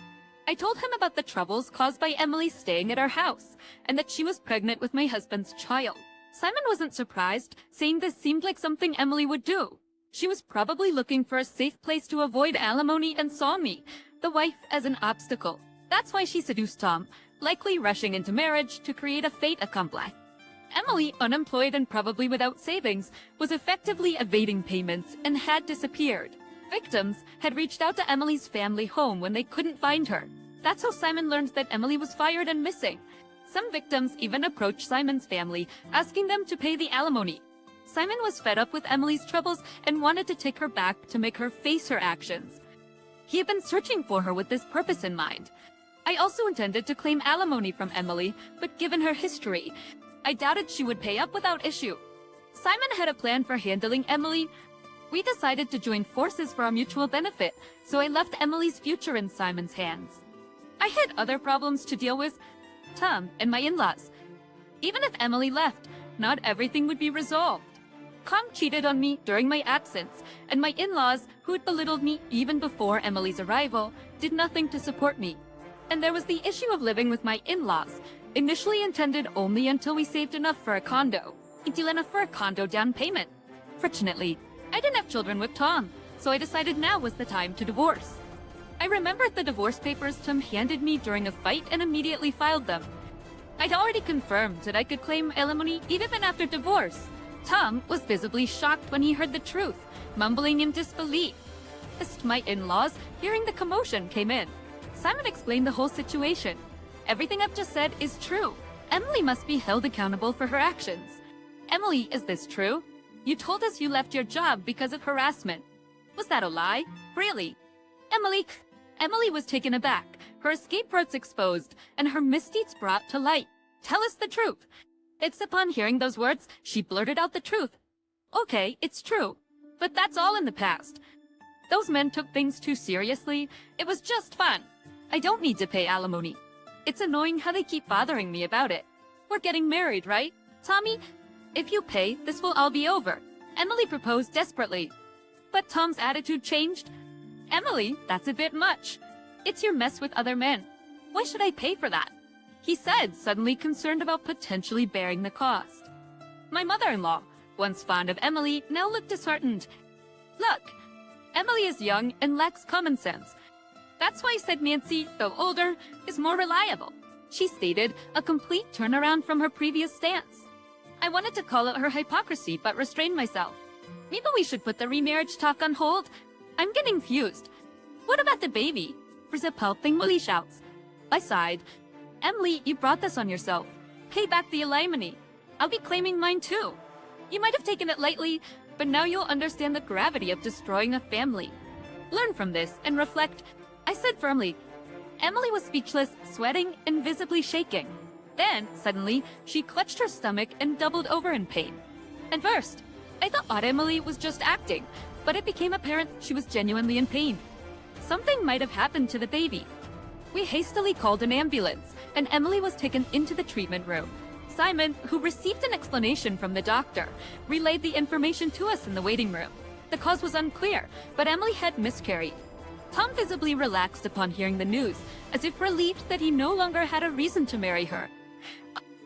I told him about the troubles caused by Emily staying at our house, and that she was pregnant with my husband's child. Simon wasn't surprised, saying this seemed like something Emily would do. She was probably looking for a safe place to avoid alimony and saw me, the wife, as an obstacle. That's why she seduced Tom, likely rushing into marriage to create a fait accompli. Emily, unemployed and probably without savings, was effectively evading payments and had disappeared. Victims had reached out to Emily's family home when they couldn't find her. That's how Simon learned that Emily was fired and missing. Some victims even approached Simon's family, asking them to pay the alimony. Simon was fed up with Emily's troubles and wanted to take her back to make her face her actions. He had been searching for her with this purpose in mind. I also intended to claim alimony from Emily, but given her history, I doubted she would pay up without issue. Simon had a plan for handling Emily. We decided to join forces for our mutual benefit, so I left Emily's future in Simon's hands. I had other problems to deal with, Tom and my in-laws. Even if Emily left, not everything would be resolved. Tom cheated on me during my absence, and my in-laws, who had belittled me even before Emily's arrival, did nothing to support me. And there was the issue of living with my in-laws, initially intended only until we saved enough for a condo. Enough for a condo down payment. Fortunately, I didn't have children with Tom, so I decided now was the time to divorce. I remembered the divorce papers Tom handed me during a fight and immediately filed them. I'd already confirmed that I could claim alimony even after divorce. Tom was visibly shocked when he heard the truth, mumbling in disbelief. My in-laws, hearing the commotion, came in. Simon explained the whole situation. Everything I've just said is true. Emily must be held accountable for her actions. Emily, is this true? You told us you left your job because of harassment. Was that a lie? Really? Emily was taken aback, her escape routes exposed, and her misdeeds brought to light. Tell us the truth. It's upon hearing those words, she blurted out the truth. Okay, it's true. But that's all in the past. Those men took things too seriously. It was just fun. I don't need to pay alimony. It's annoying how they keep bothering me about it. We're getting married, right? Tommy, if you pay, this will all be over. Emily proposed desperately. But Tom's attitude changed. Emily, that's a bit much. It's your mess with other men. Why should I pay for that? He said, suddenly concerned about potentially bearing the cost. My mother-in-law, once fond of Emily, now looked disheartened. Look, Emily is young and lacks common sense. That's why I said Nancy, though older, is more reliable. She stated, a complete turnaround from her previous stance. I wanted to call out her hypocrisy, but restrained myself. Maybe we should put the remarriage talk on hold. I'm getting fused. What about the baby? Muli shouts. I sighed. Emily, you brought this on yourself. Pay back the alimony. I'll be claiming mine too. You might have taken it lightly, but now you'll understand the gravity of destroying a family. Learn from this and reflect. I said firmly. Emily was speechless, sweating, and visibly shaking. Then, suddenly, she clutched her stomach and doubled over in pain. At first, I thought Emily was just acting, but it became apparent she was genuinely in pain. Something might have happened to the baby. We hastily called an ambulance, and Emily was taken into the treatment room. Simon, who received an explanation from the doctor, relayed the information to us in the waiting room. The cause was unclear, but Emily had miscarried. Tom visibly relaxed upon hearing the news, as if relieved that he no longer had a reason to marry her.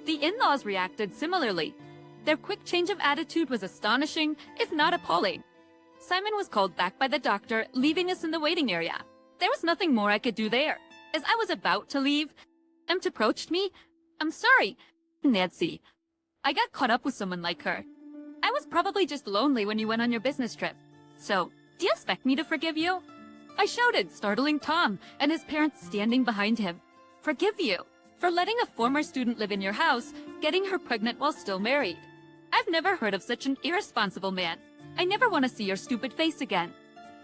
The in-laws reacted similarly. Their quick change of attitude was astonishing, if not appalling. Simon was called back by the doctor, leaving us in the waiting area. There was nothing more I could do there. As I was about to leave, Emmet approached me. I'm sorry, Nancy. I got caught up with someone like her. I was probably just lonely when you went on your business trip. So, do you expect me to forgive you? I shouted, startling Tom and his parents standing behind him. Forgive you? For letting a former student live in your house, getting her pregnant while still married. I've never heard of such an irresponsible man. I never want to see your stupid face again.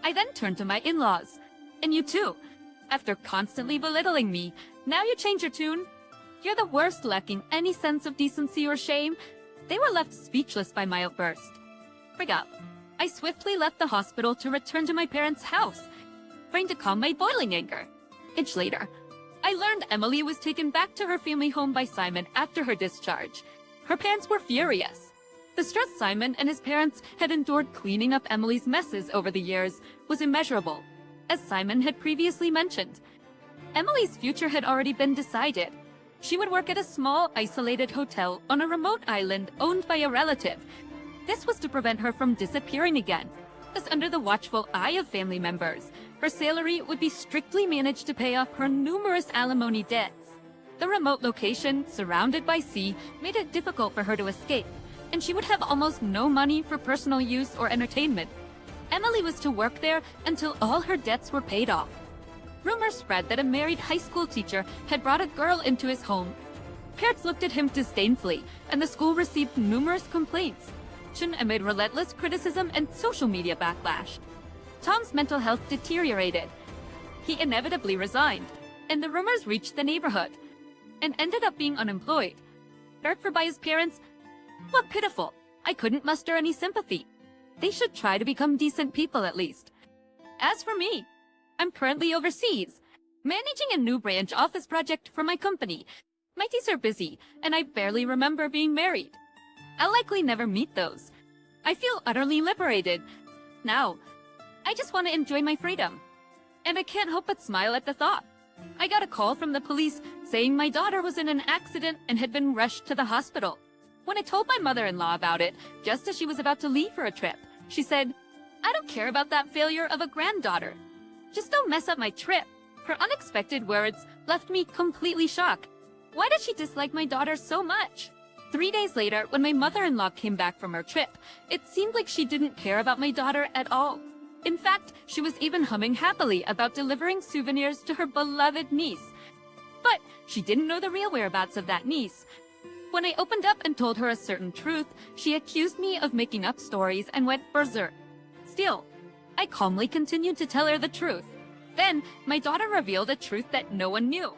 I then turned to my in-laws. And you too. After constantly belittling me, now you change your tune? You're the worst, lacking any sense of decency or shame. They were left speechless by my outburst. Frig up. I swiftly left the hospital to return to my parents' house, trying to calm my boiling anger. Inch later, I learned Emily was taken back to her family home by Simon after her discharge. Her parents were furious. The stress Simon and his parents had endured cleaning up Emily's messes over the years was immeasurable. As Simon had previously mentioned, Emily's future had already been decided. She would work at a small, isolated hotel on a remote island owned by a relative. This was to prevent her from disappearing again, as under the watchful eye of family members, her salary would be strictly managed to pay off her numerous alimony debts. The remote location, surrounded by sea, made it difficult for her to escape, and she would have almost no money for personal use or entertainment. Emily was to work there until all her debts were paid off. Rumors spread that a married high school teacher had brought a girl into his home. parents looked at him disdainfully, and the school received numerous complaints amid relentless criticism and social media backlash. Tom's mental health deteriorated. He inevitably resigned, and the rumors reached the neighborhood, and ended up being unemployed. Cared for by his parents? What pitiful. I couldn't muster any sympathy. They should try to become decent people at least. As for me, I'm currently overseas, managing a new branch office project for my company. My days are busy, and I barely remember being married. I'll likely never meet those. I feel utterly liberated. Now, I just want to enjoy my freedom. And I can't help but smile at the thought. I got a call from the police saying my daughter was in an accident and had been rushed to the hospital. When I told my mother-in-law about it, just as she was about to leave for a trip, she said, "I don't care about that failure of a granddaughter. Just don't mess up my trip." Her unexpected words left me completely shocked. Why did she dislike my daughter so much? 3 days later, when my mother-in-law came back from her trip, it seemed like she didn't care about my daughter at all. In fact, she was even humming happily about delivering souvenirs to her beloved niece. But she didn't know the real whereabouts of that niece. When I opened up and told her a certain truth, she accused me of making up stories and went berserk. Still, I calmly continued to tell her the truth. Then, my daughter revealed a truth that no one knew.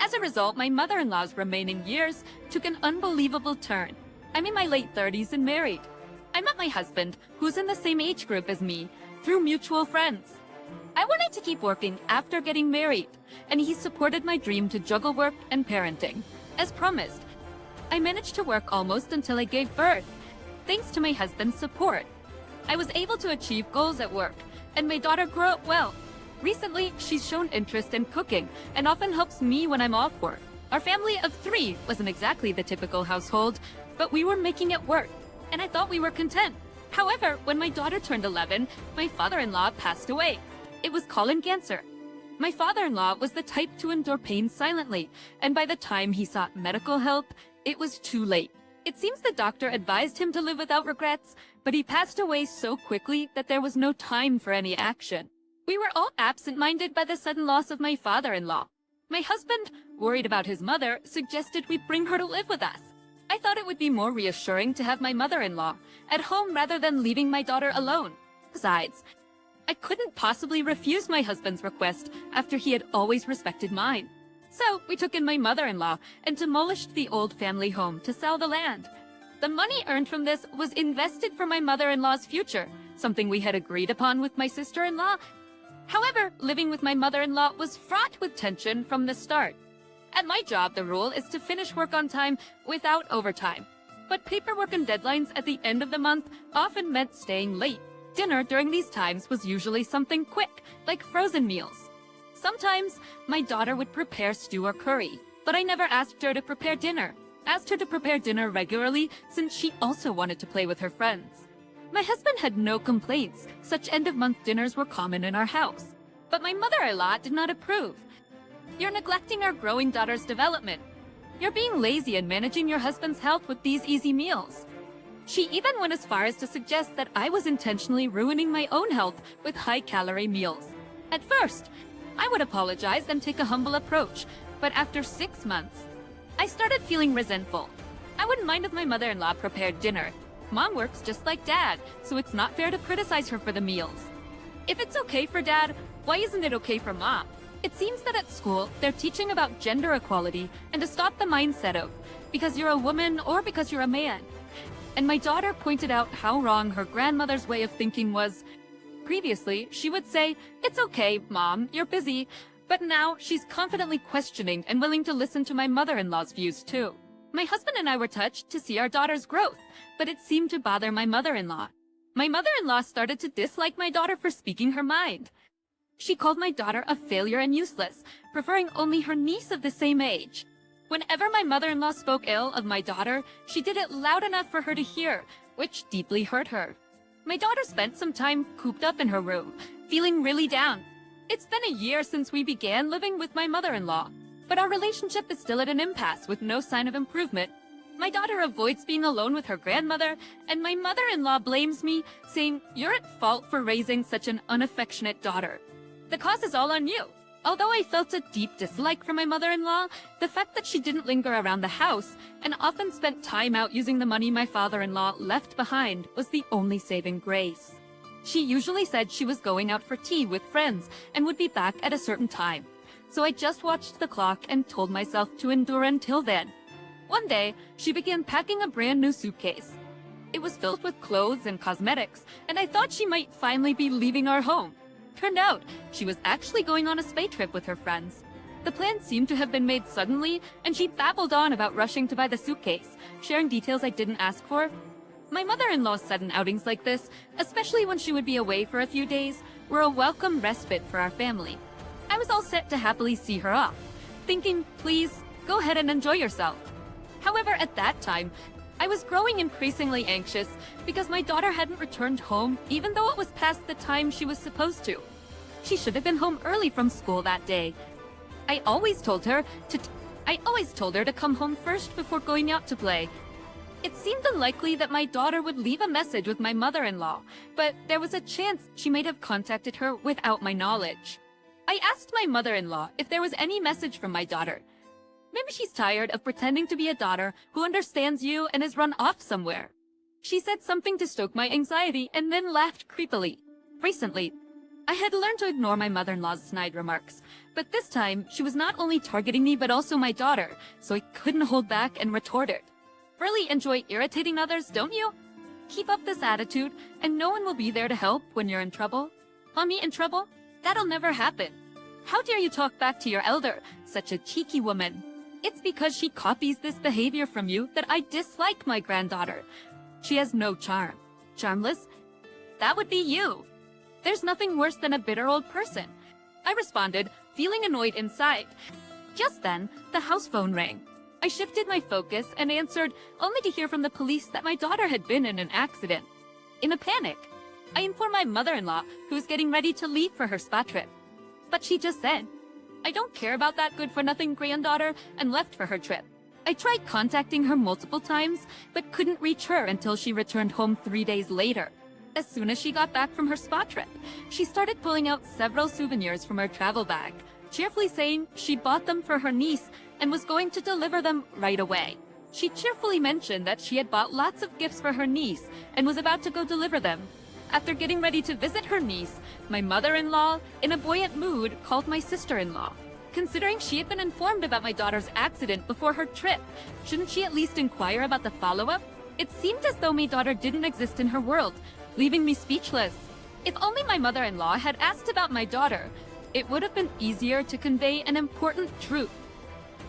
As a result, my mother-in-law's remaining years took an unbelievable turn. I'm in my late 30s and married. I met my husband, who's in the same age group as me, through mutual friends. I wanted to keep working after getting married, and he supported my dream to juggle work and parenting. As promised, I managed to work almost until I gave birth. Thanks to my husband's support, I was able to achieve goals at work, and my daughter grew up well. Recently, she's shown interest in cooking and often helps me when I'm off work. Our family of 3 wasn't exactly the typical household, but we were making it work, and I thought we were content. However, when my daughter turned 11, my father-in-law passed away. It was colon cancer. My father-in-law was the type to endure pain silently, and by the time he sought medical help, it was too late. It seems the doctor advised him to live without regrets, but he passed away so quickly that there was no time for any action. We were all absent-minded by the sudden loss of my father-in-law. My husband, worried about his mother, suggested we bring her to live with us. I thought it would be more reassuring to have my mother-in-law at home rather than leaving my daughter alone. Besides, I couldn't possibly refuse my husband's request after he had always respected mine. So we took in my mother-in-law and demolished the old family home to sell the land. The money earned from this was invested for my mother-in-law's future, something we had agreed upon with my sister-in-law. However, living with my mother-in-law was fraught with tension from the start. At my job, the rule is to finish work on time without overtime. But paperwork and deadlines at the end of the month often meant staying late. Dinner during these times was usually something quick, like frozen meals. Sometimes, my daughter would prepare stew or curry, but I never asked her to prepare dinner. Asked her to prepare dinner regularly since she also wanted to play with her friends. My husband had no complaints. Such end-of-month dinners were common in our house. But my mother-in-law did not approve. "You're neglecting our growing daughter's development. You're being lazy and managing your husband's health with these easy meals." She even went as far as to suggest that I was intentionally ruining my own health with high-calorie meals. At first, I would apologize and take a humble approach, but after 6 months, I started feeling resentful. I wouldn't mind if my mother-in-law prepared dinner. Mom works just like Dad, so it's not fair to criticize her for the meals. If it's okay for Dad, why isn't it okay for Mom? It seems that at school, they're teaching about gender equality and to stop the mindset of, because you're a woman or because you're a man. And my daughter pointed out how wrong her grandmother's way of thinking was. Previously, she would say, "It's okay, Mom, you're busy," but now she's confidently questioning and willing to listen to my mother-in-law's views too. My husband and I were touched to see our daughter's growth, but it seemed to bother my mother-in-law. My mother-in-law started to dislike my daughter for speaking her mind. She called my daughter a failure and useless, preferring only her niece of the same age. Whenever my mother-in-law spoke ill of my daughter, she did it loud enough for her to hear, which deeply hurt her. My daughter spent some time cooped up in her room, feeling really down. It's been a year since we began living with my mother-in-law, but our relationship is still at an impasse with no sign of improvement. My daughter avoids being alone with her grandmother, and my mother-in-law blames me, saying, "You're at fault for raising such an unaffectionate daughter. The cause is all on you. Although I felt a deep dislike for my mother-in-law, the fact that she didn't linger around the house and often spent time out using the money my father-in-law left behind was the only saving grace. She usually said she was going out for tea with friends and would be back at a certain time. So I just watched the clock and told myself to endure until then. One day, she began packing a brand new suitcase. It was filled with clothes and cosmetics, and I thought she might finally be leaving our home. Turned out, she was actually going on a spa trip with her friends. The plan seemed to have been made suddenly, and she babbled on about rushing to buy the suitcase, sharing details I didn't ask for. My mother-in-law's sudden outings like this, especially when she would be away for a few days, were a welcome respite for our family. I was all set to happily see her off, thinking, please, go ahead and enjoy yourself. However, at that time, I was growing increasingly anxious because my daughter hadn't returned home even though it was past the time she was supposed to. She should have been home early from school that day. I always told her to come home first before going out to play. It seemed unlikely that my daughter would leave a message with my mother-in-law, but there was a chance she might have contacted her without my knowledge. I asked my mother-in-law if there was any message from my daughter. Maybe she's tired of pretending to be a daughter who understands you and has run off somewhere. She said something to stoke my anxiety and then laughed creepily. Recently, I had learned to ignore my mother-in-law's snide remarks, but this time she was not only targeting me but also my daughter, so I couldn't hold back and retorted. Really enjoy irritating others, don't you? Keep up this attitude, and no one will be there to help when you're in trouble. Me in trouble? That'll never happen. How dare you talk back to your elder, such a cheeky woman? It's because she copies this behavior from you that I dislike my granddaughter. She has no charm. Charmless? That would be you. There's nothing worse than a bitter old person. I responded, feeling annoyed inside. Just then, the house phone rang. I shifted my focus and answered, only to hear from the police that my daughter had been in an accident. In a panic, I informed my mother-in-law, who was getting ready to leave for her spa trip. But she just said, I don't care about that good-for-nothing granddaughter, and left for her trip. I tried contacting her multiple times, but couldn't reach her until she returned home 3 days later. As soon as she got back from her spa trip, she started pulling out several souvenirs from her travel bag, cheerfully saying she bought them for her niece and was going to deliver them right away. She cheerfully mentioned that she had bought lots of gifts for her niece and was about to go deliver them. After getting ready to visit her niece, my mother-in-law, in a buoyant mood, called my sister-in-law. Considering she had been informed about my daughter's accident before her trip, shouldn't she at least inquire about the follow-up? It seemed as though my daughter didn't exist in her world, leaving me speechless. If only my mother-in-law had asked about my daughter, it would have been easier to convey an important truth.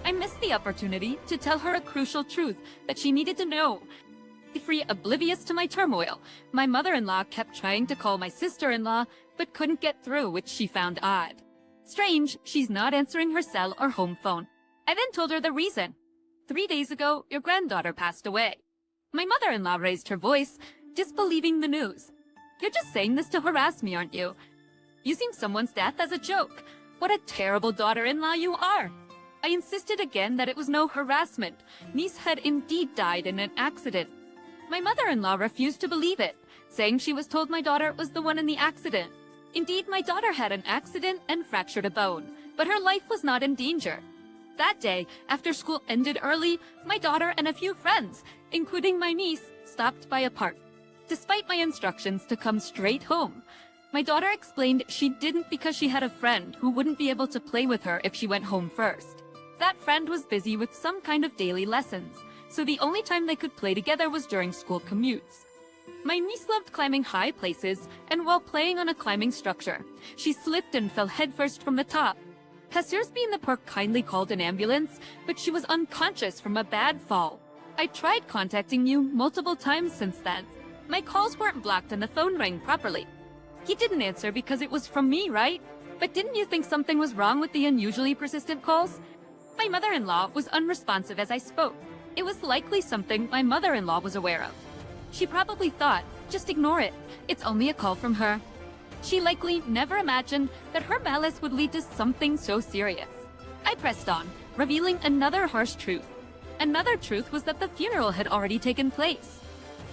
I missed the opportunity to tell her a crucial truth that she needed to know. Free oblivious to my turmoil, my mother-in-law kept trying to call my sister-in-law, but couldn't get through, which she found odd. Strange, she's not answering her cell or home phone. I then told her the reason. 3 days ago, your granddaughter passed away. My mother-in-law raised her voice, disbelieving the news. You're just saying this to harass me, aren't you? Using someone's death as a joke. What a terrible daughter-in-law you are. I insisted again that it was no harassment. Niece had indeed died in an accident. My mother-in-law refused to believe it, saying she was told my daughter was the one in the accident. Indeed, my daughter had an accident and fractured a bone, but her life was not in danger. That day, after school ended early, my daughter and a few friends, including my niece, stopped by a park. Despite my instructions to come straight home, my daughter explained she didn't because she had a friend who wouldn't be able to play with her if she went home first. That friend was busy with some kind of daily lessons, so the only time they could play together was during school commutes. My niece loved climbing high places, and while playing on a climbing structure, she slipped and fell headfirst from the top. Passers-by in the park kindly called an ambulance, but she was unconscious from a bad fall. I tried contacting you multiple times since then. My calls weren't blocked and the phone rang properly. He didn't answer because it was from me, right? But didn't you think something was wrong with the unusually persistent calls? My mother-in-law was unresponsive as I spoke. It was likely something my mother-in-law was aware of. She probably thought, just ignore it. It's only a call from her. She likely never imagined that her malice would lead to something so serious. I pressed on, revealing another harsh truth. Another truth was that the funeral had already taken place.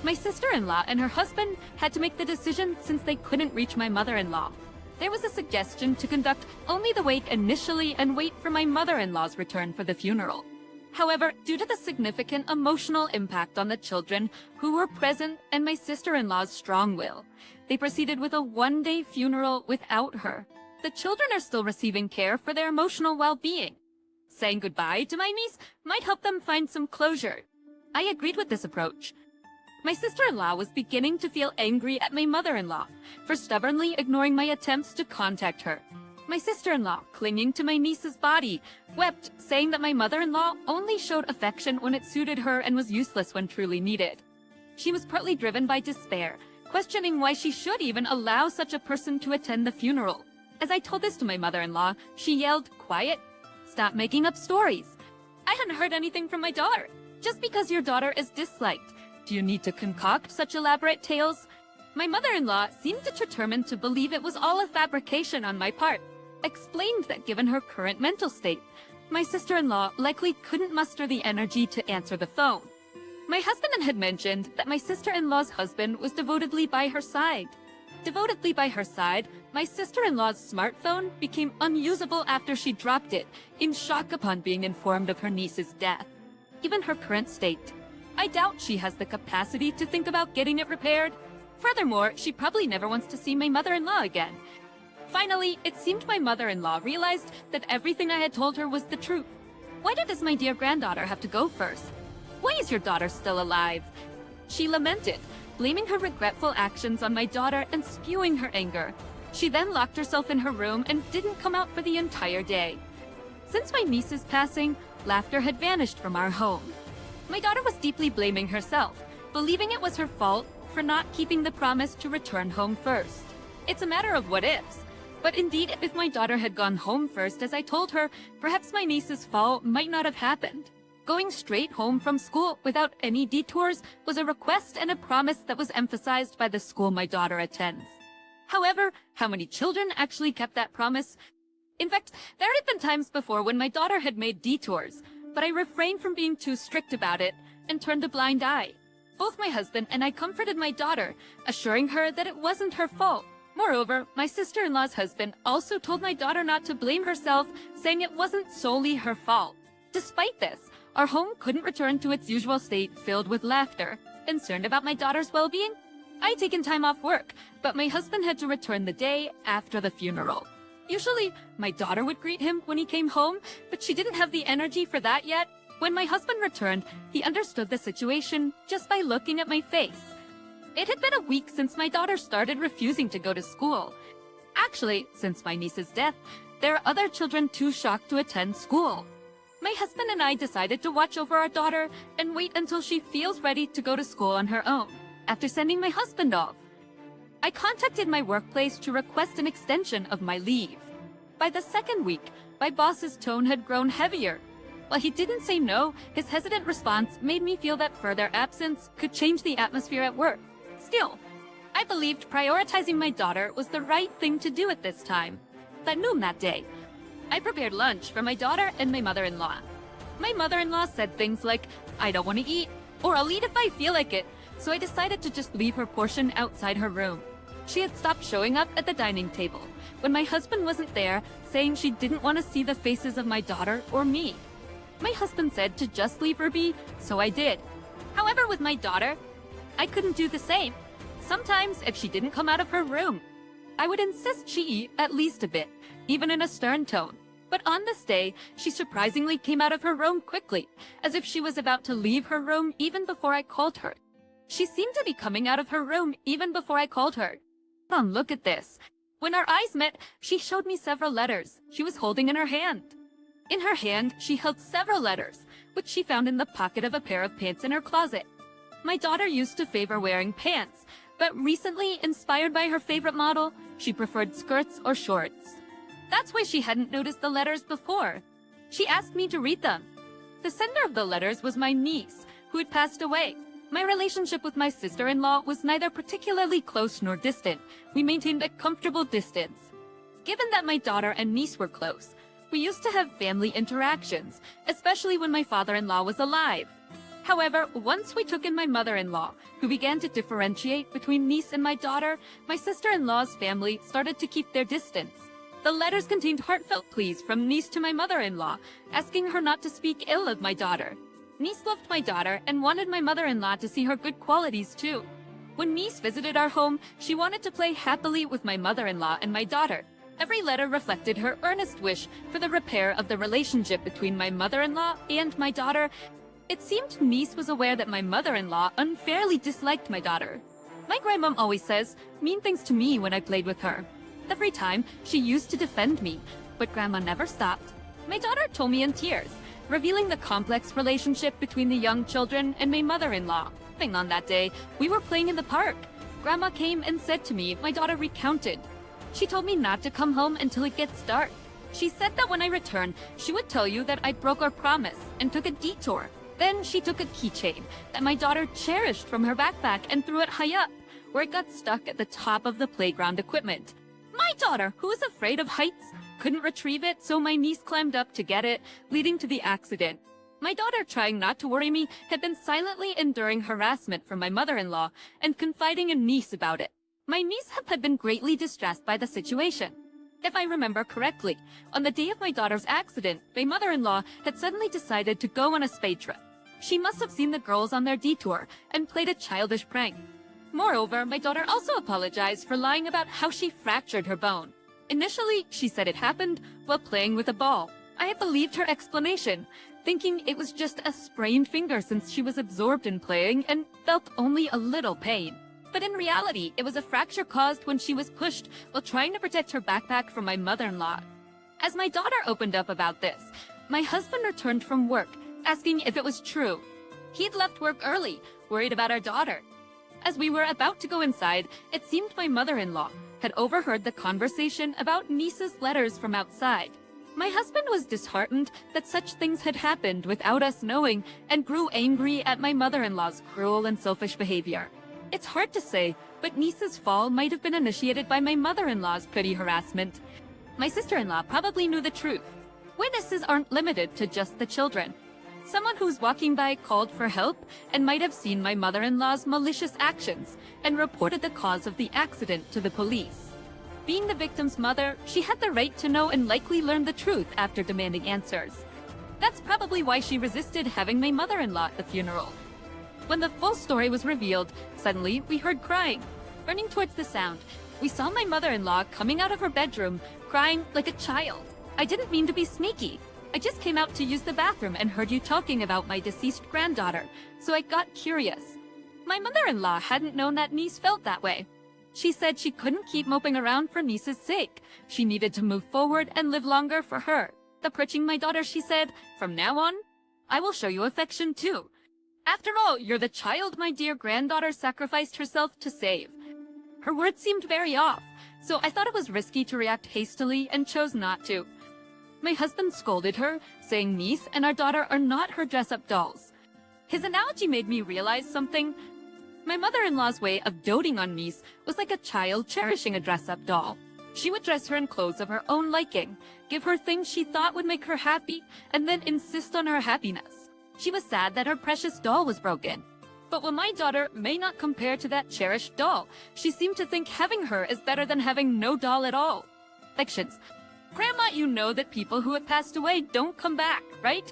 My sister-in-law and her husband had to make the decision since they couldn't reach my mother-in-law. There was a suggestion to conduct only the wake initially and wait for my mother-in-law's return for the funeral. However, due to the significant emotional impact on the children who were present and my sister-in-law's strong will, they proceeded with a one-day funeral without her. The children are still receiving care for their emotional well-being. Saying goodbye to my niece might help them find some closure. I agreed with this approach. My sister-in-law was beginning to feel angry at my mother-in-law for stubbornly ignoring my attempts to contact her. My sister-in-law, clinging to my niece's body, wept, saying that my mother-in-law only showed affection when it suited her and was useless when truly needed. She was partly driven by despair, questioning why she should even allow such a person to attend the funeral. As I told this to my mother-in-law, she yelled, "Quiet! Stop making up stories. I hadn't heard anything from my daughter. Just because your daughter is disliked, do you need to concoct such elaborate tales?" My mother-in-law seemed determined to believe it was all a fabrication on my part. Explained that given her current mental state, my sister-in-law likely couldn't muster the energy to answer the phone. My husband had mentioned that my sister-in-law's husband was devotedly by her side. Devotedly by her side, my sister-in-law's smartphone became unusable after she dropped it, in shock upon being informed of her niece's death. Given her current state, I doubt she has the capacity to think about getting it repaired. Furthermore, she probably never wants to see my mother-in-law again. Finally, it seemed my mother-in-law realized that everything I had told her was the truth. Why does my dear granddaughter have to go first? Why is your daughter still alive? She lamented, blaming her regretful actions on my daughter and spewing her anger. She then locked herself in her room and didn't come out for the entire day. Since my niece's passing, laughter had vanished from our home. My daughter was deeply blaming herself, believing it was her fault for not keeping the promise to return home first. It's a matter of what ifs. But indeed, if my daughter had gone home first as I told her, perhaps my niece's fall might not have happened. Going straight home from school without any detours was a request and a promise that was emphasized by the school my daughter attends. However, how many children actually kept that promise? In fact, there had been times before when my daughter had made detours, but I refrained from being too strict about it and turned a blind eye. Both my husband and I comforted my daughter, assuring her that it wasn't her fault. Moreover, my sister-in-law's husband also told my daughter not to blame herself, saying it wasn't solely her fault. Despite this, our home couldn't return to its usual state filled with laughter. Concerned about my daughter's well-being, I'd taken time off work, but my husband had to return the day after the funeral. Usually, my daughter would greet him when he came home, but she didn't have the energy for that yet. When my husband returned, he understood the situation just by looking at my face. It had been a week since my daughter started refusing to go to school. Actually, since my niece's death, there are other children too shocked to attend school. My husband and I decided to watch over our daughter and wait until she feels ready to go to school on her own, after sending my husband off. I contacted my workplace to request an extension of my leave. By the second week, my boss's tone had grown heavier. While he didn't say no, his hesitant response made me feel that further absence could change the atmosphere at work. Still, I believed prioritizing my daughter was the right thing to do at this time. At noon that day, I prepared lunch for my daughter and my mother-in-law. My mother-in-law said things like, "I don't want to eat," or "I'll eat if I feel like it," so I decided to just leave her portion outside her room. She had stopped showing up at the dining table when my husband wasn't there, saying she didn't want to see the faces of my daughter or me. My husband said to just leave her be, so I did. However, with my daughter, I couldn't do the same. Sometimes, if she didn't come out of her room, I would insist she eat at least a bit, even in a stern tone. But on this day, she surprisingly came out of her room quickly, as if she was about to leave her room even before I called her. She seemed to be coming out of her room even before I called her. Look at this. When our eyes met, she showed me several letters she was holding in her hand. In her hand, she held several letters, which she found in the pocket of a pair of pants in her closet. My daughter used to favor wearing pants, but recently, inspired by her favorite model, she preferred skirts or shorts. That's why she hadn't noticed the letters before. She asked me to read them. The sender of the letters was my niece, who had passed away. My relationship with my sister-in-law was neither particularly close nor distant. We maintained a comfortable distance. Given that my daughter and niece were close, we used to have family interactions, especially when my father-in-law was alive. However, once we took in my mother-in-law, who began to differentiate between niece and my daughter, my sister-in-law's family started to keep their distance. The letters contained heartfelt pleas from niece to my mother-in-law, asking her not to speak ill of my daughter. Niece loved my daughter and wanted my mother-in-law to see her good qualities too. When niece visited our home, she wanted to play happily with my mother-in-law and my daughter. Every letter reflected her earnest wish for the repair of the relationship between my mother-in-law and my daughter. It seemed niece was aware that my mother-in-law unfairly disliked my daughter. My grandmom always says mean things to me when I played with her. Every time, she used to defend me, but Grandma never stopped. My daughter told me in tears, revealing the complex relationship between the young children and my mother-in-law. On that day, we were playing in the park. Grandma came and said to me my daughter recounted. She told me not to come home until it gets dark. She said that when I returned, she would tell you that I broke our promise and took a detour. Then she took a keychain that my daughter cherished from her backpack and threw it high up, where it got stuck at the top of the playground equipment. My daughter, who is afraid of heights, couldn't retrieve it, so my niece climbed up to get it, leading to the accident. My daughter, trying not to worry me, had been silently enduring harassment from my mother-in-law and confiding in niece about it. My niece had been greatly distressed by the situation. If I remember correctly, on the day of my daughter's accident, my mother-in-law had suddenly decided to go on a spade trip. She must have seen the girls on their detour and played a childish prank. Moreover, my daughter also apologized for lying about how she fractured her bone. Initially, she said it happened while playing with a ball. I had believed her explanation, thinking it was just a sprained finger since she was absorbed in playing and felt only a little pain. But in reality, it was a fracture caused when she was pushed while trying to protect her backpack from my mother-in-law. As my daughter opened up about this, my husband returned from work, asking if it was true. He'd left work early, worried about our daughter. As we were about to go inside, it seemed my mother-in-law had overheard the conversation about niece's letters from outside. My husband was disheartened that such things had happened without us knowing and grew angry at my mother-in-law's cruel and selfish behavior. It's hard to say, but niece's fall might have been initiated by my mother-in-law's petty harassment. My sister-in-law probably knew the truth. Witnesses aren't limited to just the children. Someone who's walking by called for help and might have seen my mother-in-law's malicious actions and reported the cause of the accident to the police. Being the victim's mother, she had the right to know and likely learn the truth after demanding answers. That's probably why she resisted having my mother-in-law at the funeral. When the full story was revealed, suddenly we heard crying. Running towards the sound, we saw my mother-in-law coming out of her bedroom, crying like a child. I didn't mean to be sneaky. I just came out to use the bathroom and heard you talking about my deceased granddaughter, so I got curious. My mother-in-law hadn't known that niece felt that way. She said she couldn't keep moping around for niece's sake. She needed to move forward and live longer for her. Approaching my daughter, she said, "From now on, I will show you affection too. After all, you're the child my dear granddaughter sacrificed herself to save." Her words seemed very off, so I thought it was risky to react hastily and chose not to. My husband scolded her, saying niece and our daughter are not her dress-up dolls. His analogy made me realize something. My mother-in-law's way of doting on niece was like a child cherishing a dress-up doll. She would dress her in clothes of her own liking, give her things she thought would make her happy, and then insist on her happiness. She was sad that her precious doll was broken. But while my daughter may not compare to that cherished doll, she seemed to think having her is better than having no doll at all. Fictions. Grandma, you know that people who have passed away don't come back, right?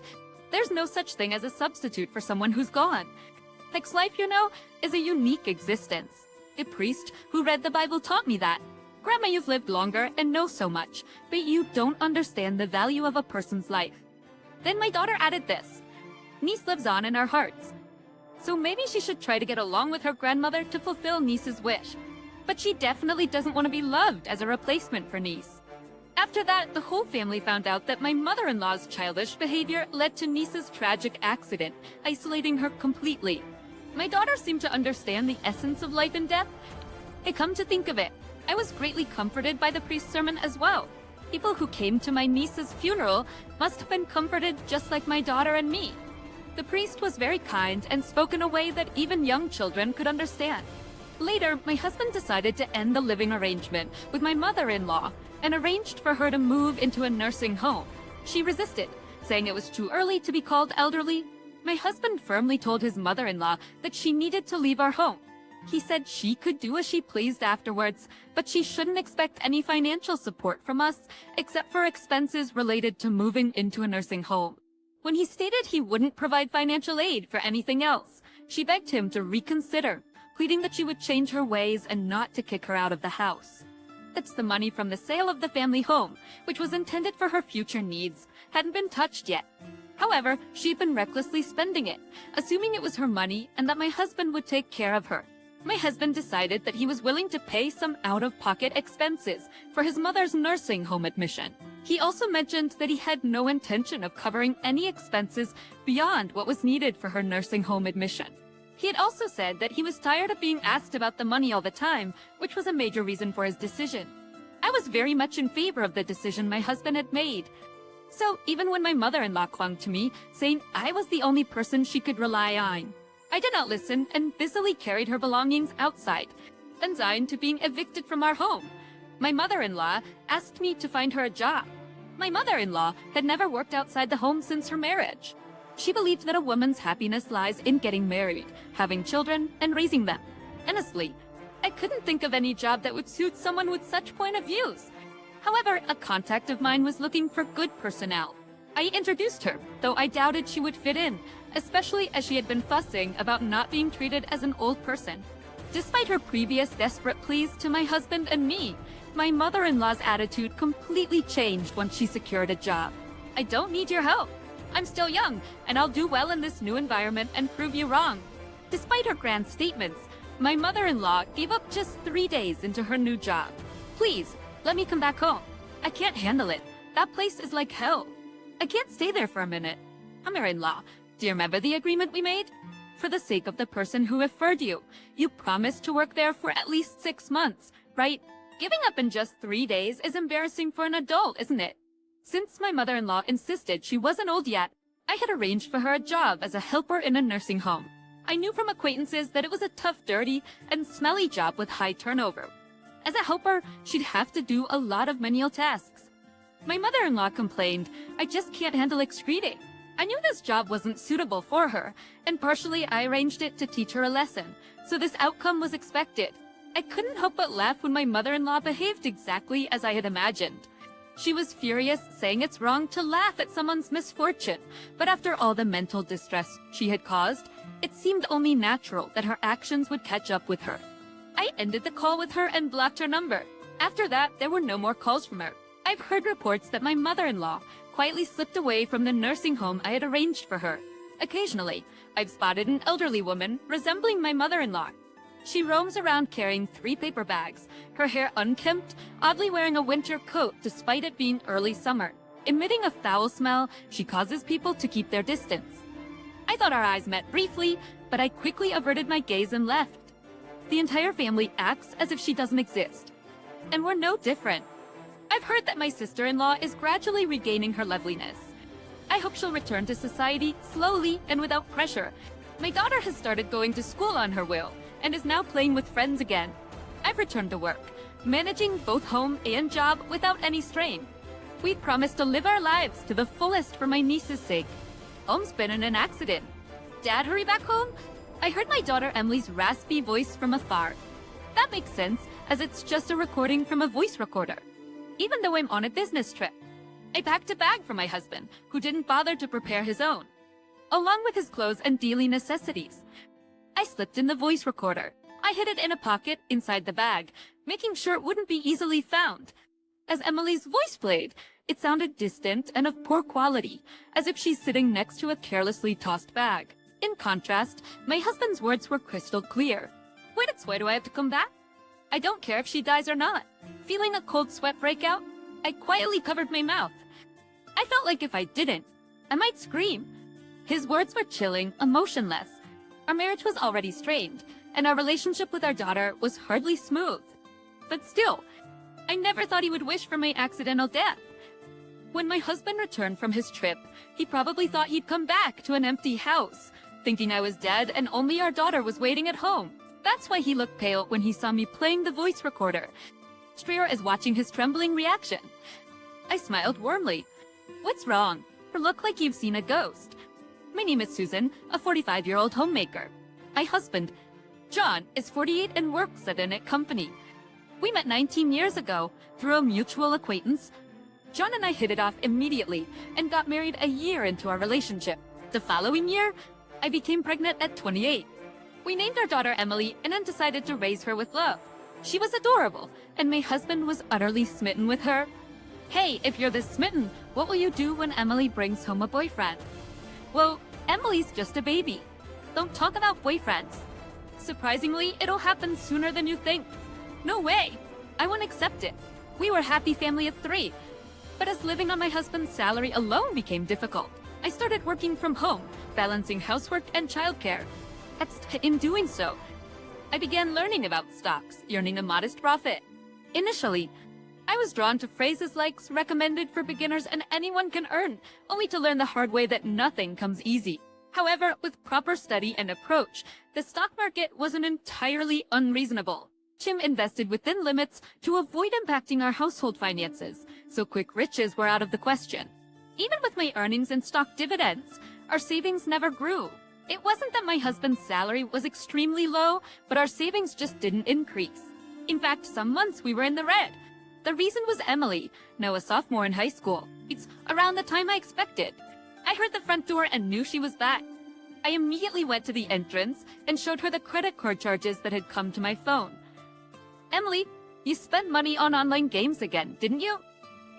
There's no such thing as a substitute for someone who's gone. Next life, you know, is a unique existence. A priest who read the Bible taught me that. Grandma, you've lived longer and know so much, but you don't understand the value of a person's life. Then my daughter added this. Niece lives on in our hearts. So maybe she should try to get along with her grandmother to fulfill niece's wish. But she definitely doesn't want to be loved as a replacement for niece. After that, the whole family found out that my mother-in-law's childish behavior led to niece's tragic accident, isolating her completely. My daughter seemed to understand the essence of life and death. I come to think of it, I was greatly comforted by the priest's sermon as well. People who came to my niece's funeral must have been comforted just like my daughter and me. The priest was very kind and spoke in a way that even young children could understand. Later, my husband decided to end the living arrangement with my mother-in-law and arranged for her to move into a nursing home. She resisted, saying it was too early to be called elderly. My husband firmly told his mother-in-law that she needed to leave our home. He said she could do as she pleased afterwards, but she shouldn't expect any financial support from us, except for expenses related to moving into a nursing home. When he stated he wouldn't provide financial aid for anything else, she begged him to reconsider, pleading that she would change her ways and not to kick her out of the house. That's the money from the sale of the family home, which was intended for her future needs, hadn't been touched yet. However, she'd been recklessly spending it, assuming it was her money and that my husband would take care of her. My husband decided that he was willing to pay some out-of-pocket expenses for his mother's nursing home admission. He also mentioned that he had no intention of covering any expenses beyond what was needed for her nursing home admission. He had also said that he was tired of being asked about the money all the time, which was a major reason for his decision. I was very much in favor of the decision my husband had made. So even when my mother-in-law clung to me, saying I was the only person she could rely on, I did not listen and busily carried her belongings outside, consigned to being evicted from our home. My mother-in-law asked me to find her a job. My mother-in-law had never worked outside the home since her marriage. She believed that a woman's happiness lies in getting married, having children, and raising them. Honestly, I couldn't think of any job that would suit someone with such point of views. However, a contact of mine was looking for good personnel. I introduced her, though I doubted she would fit in, especially as she had been fussing about not being treated as an old person. Despite her previous desperate pleas to my husband and me, my mother-in-law's attitude completely changed once she secured a job. I don't need your help. I'm still young, and I'll do well in this new environment and prove you wrong. Despite her grand statements, my mother-in-law gave up just 3 days into her new job. Please, let me come back home. I can't handle it. That place is like hell. I can't stay there for a minute. Mother-in-law, do you remember the agreement we made? For the sake of the person who referred you, you promised to work there for at least 6 months, right? Giving up in just 3 days is embarrassing for an adult, isn't it? Since my mother-in-law insisted she wasn't old yet, I had arranged for her a job as a helper in a nursing home. I knew from acquaintances that it was a tough, dirty, and smelly job with high turnover. As a helper, she'd have to do a lot of menial tasks. My mother-in-law complained, I just can't handle excreting. I knew this job wasn't suitable for her, and partially I arranged it to teach her a lesson, so this outcome was expected. I couldn't help but laugh when my mother-in-law behaved exactly as I had imagined. She was furious, saying it's wrong to laugh at someone's misfortune, but after all the mental distress she had caused, it seemed only natural that her actions would catch up with her. I ended the call with her and blocked her number. After that, there were no more calls from her. I've heard reports that my mother-in-law quietly slipped away from the nursing home I had arranged for her. Occasionally, I've spotted an elderly woman resembling my mother-in-law. She roams around carrying 3 paper bags, her hair unkempt, oddly wearing a winter coat despite it being early summer. Emitting a foul smell, she causes people to keep their distance. I thought our eyes met briefly, but I quickly averted my gaze and left. The entire family acts as if she doesn't exist. And we're no different. I've heard that my sister-in-law is gradually regaining her loveliness. I hope she'll return to society slowly and without pressure. My daughter has started going to school on her will, and is now playing with friends again. I've returned to work, managing both home and job without any strain. We've promised to live our lives to the fullest for my niece's sake. Home's been in an accident. Dad, hurry back home? I heard my daughter Emily's raspy voice from afar. That makes sense, as it's just a recording from a voice recorder. Even though I'm on a business trip, I packed a bag for my husband, who didn't bother to prepare his own, along with his clothes and daily necessities. I slipped in the voice recorder. I hid it in a pocket inside the bag, making sure it wouldn't be easily found. As Emily's voice played, it sounded distant and of poor quality, as if she's sitting next to a carelessly tossed bag. In contrast, my husband's words were crystal clear. Why do I have to come back? I don't care if she dies or not. Feeling a cold sweat break out, I quietly covered my mouth. I felt like if I didn't, I might scream. His words were chilling, emotionless. Our marriage was already strained, and our relationship with our daughter was hardly smooth. But still, I never thought he would wish for my accidental death. When my husband returned from his trip, he probably thought he'd come back to an empty house, thinking I was dead and only our daughter was waiting at home. That's why he looked pale when he saw me playing the voice recorder, Streer is watching his trembling reaction. I smiled warmly. What's wrong? You look like you've seen a ghost. My name is Susan, a 45-year-old homemaker. My husband, John, is 48 and works at a company. We met 19 years ago through a mutual acquaintance. John and I hit it off immediately and got married a year into our relationship. The following year, I became pregnant at 28. We named our daughter Emily and then decided to raise her with love. She was adorable, and my husband was utterly smitten with her. Hey, if you're this smitten, what will you do when Emily brings home a boyfriend? Well, Emily's just a baby. Don't talk about boyfriends. Surprisingly, it'll happen sooner than you think. No way! I won't accept it. We were a happy family of 3. But as living on my husband's salary alone became difficult, I started working from home, balancing housework and childcare. In doing so, I began learning about stocks, earning a modest profit. Initially, I was drawn to phrases like recommended for beginners and anyone can earn, only to learn the hard way that nothing comes easy. However, with proper study and approach, the stock market wasn't entirely unreasonable. Jim invested within limits to avoid impacting our household finances, so quick riches were out of the question. Even with my earnings and stock dividends, our savings never grew. It wasn't that my husband's salary was extremely low, but our savings just didn't increase. In fact, some months we were in the red. The reason was Emily, now a sophomore in high school. It's around the time I expected. I heard the front door and knew she was back. I immediately went to the entrance and showed her the credit card charges that had come to my phone. Emily, you spent money on online games again, didn't you?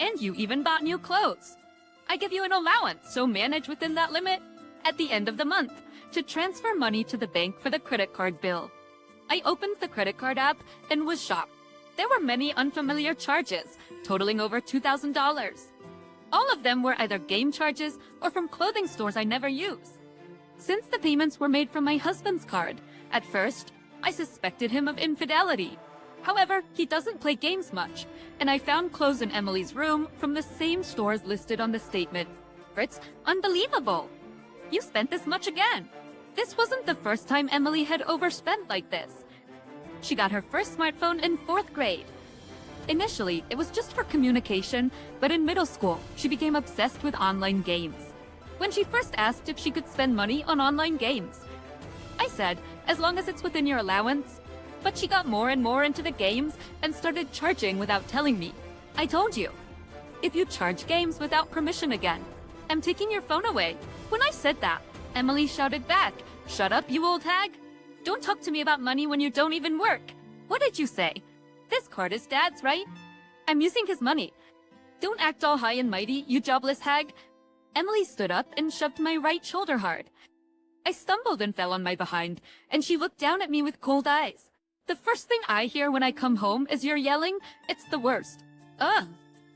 And you even bought new clothes. I give you an allowance, so manage within that limit at the end of the month to transfer money to the bank for the credit card bill. I opened the credit card app and was shocked. There were many unfamiliar charges, totaling over $2,000. All of them were either game charges or from clothing stores I never use. Since the payments were made from my husband's card, at first, I suspected him of infidelity. However, he doesn't play games much, and I found clothes in Emily's room from the same stores listed on the statement. It's unbelievable. You spent this much again. This wasn't the first time Emily had overspent like this. She got her first smartphone in 4th grade. Initially, it was just for communication, but in middle school, she became obsessed with online games. When she first asked if she could spend money on online games, I said, as long as it's within your allowance. But she got more and more into the games and started charging without telling me. I told you, if you charge games without permission again, I'm taking your phone away. When I said that, Emily shouted back, "Shut up, you old hag! Don't talk to me about money when you don't even work." What did you say? This card is Dad's, right? I'm using his money. Don't act all high and mighty, you jobless hag. Emily stood up and shoved my right shoulder hard. I stumbled and fell on my behind, and she looked down at me with cold eyes. The first thing I hear when I come home is you're yelling. It's the worst. Ugh!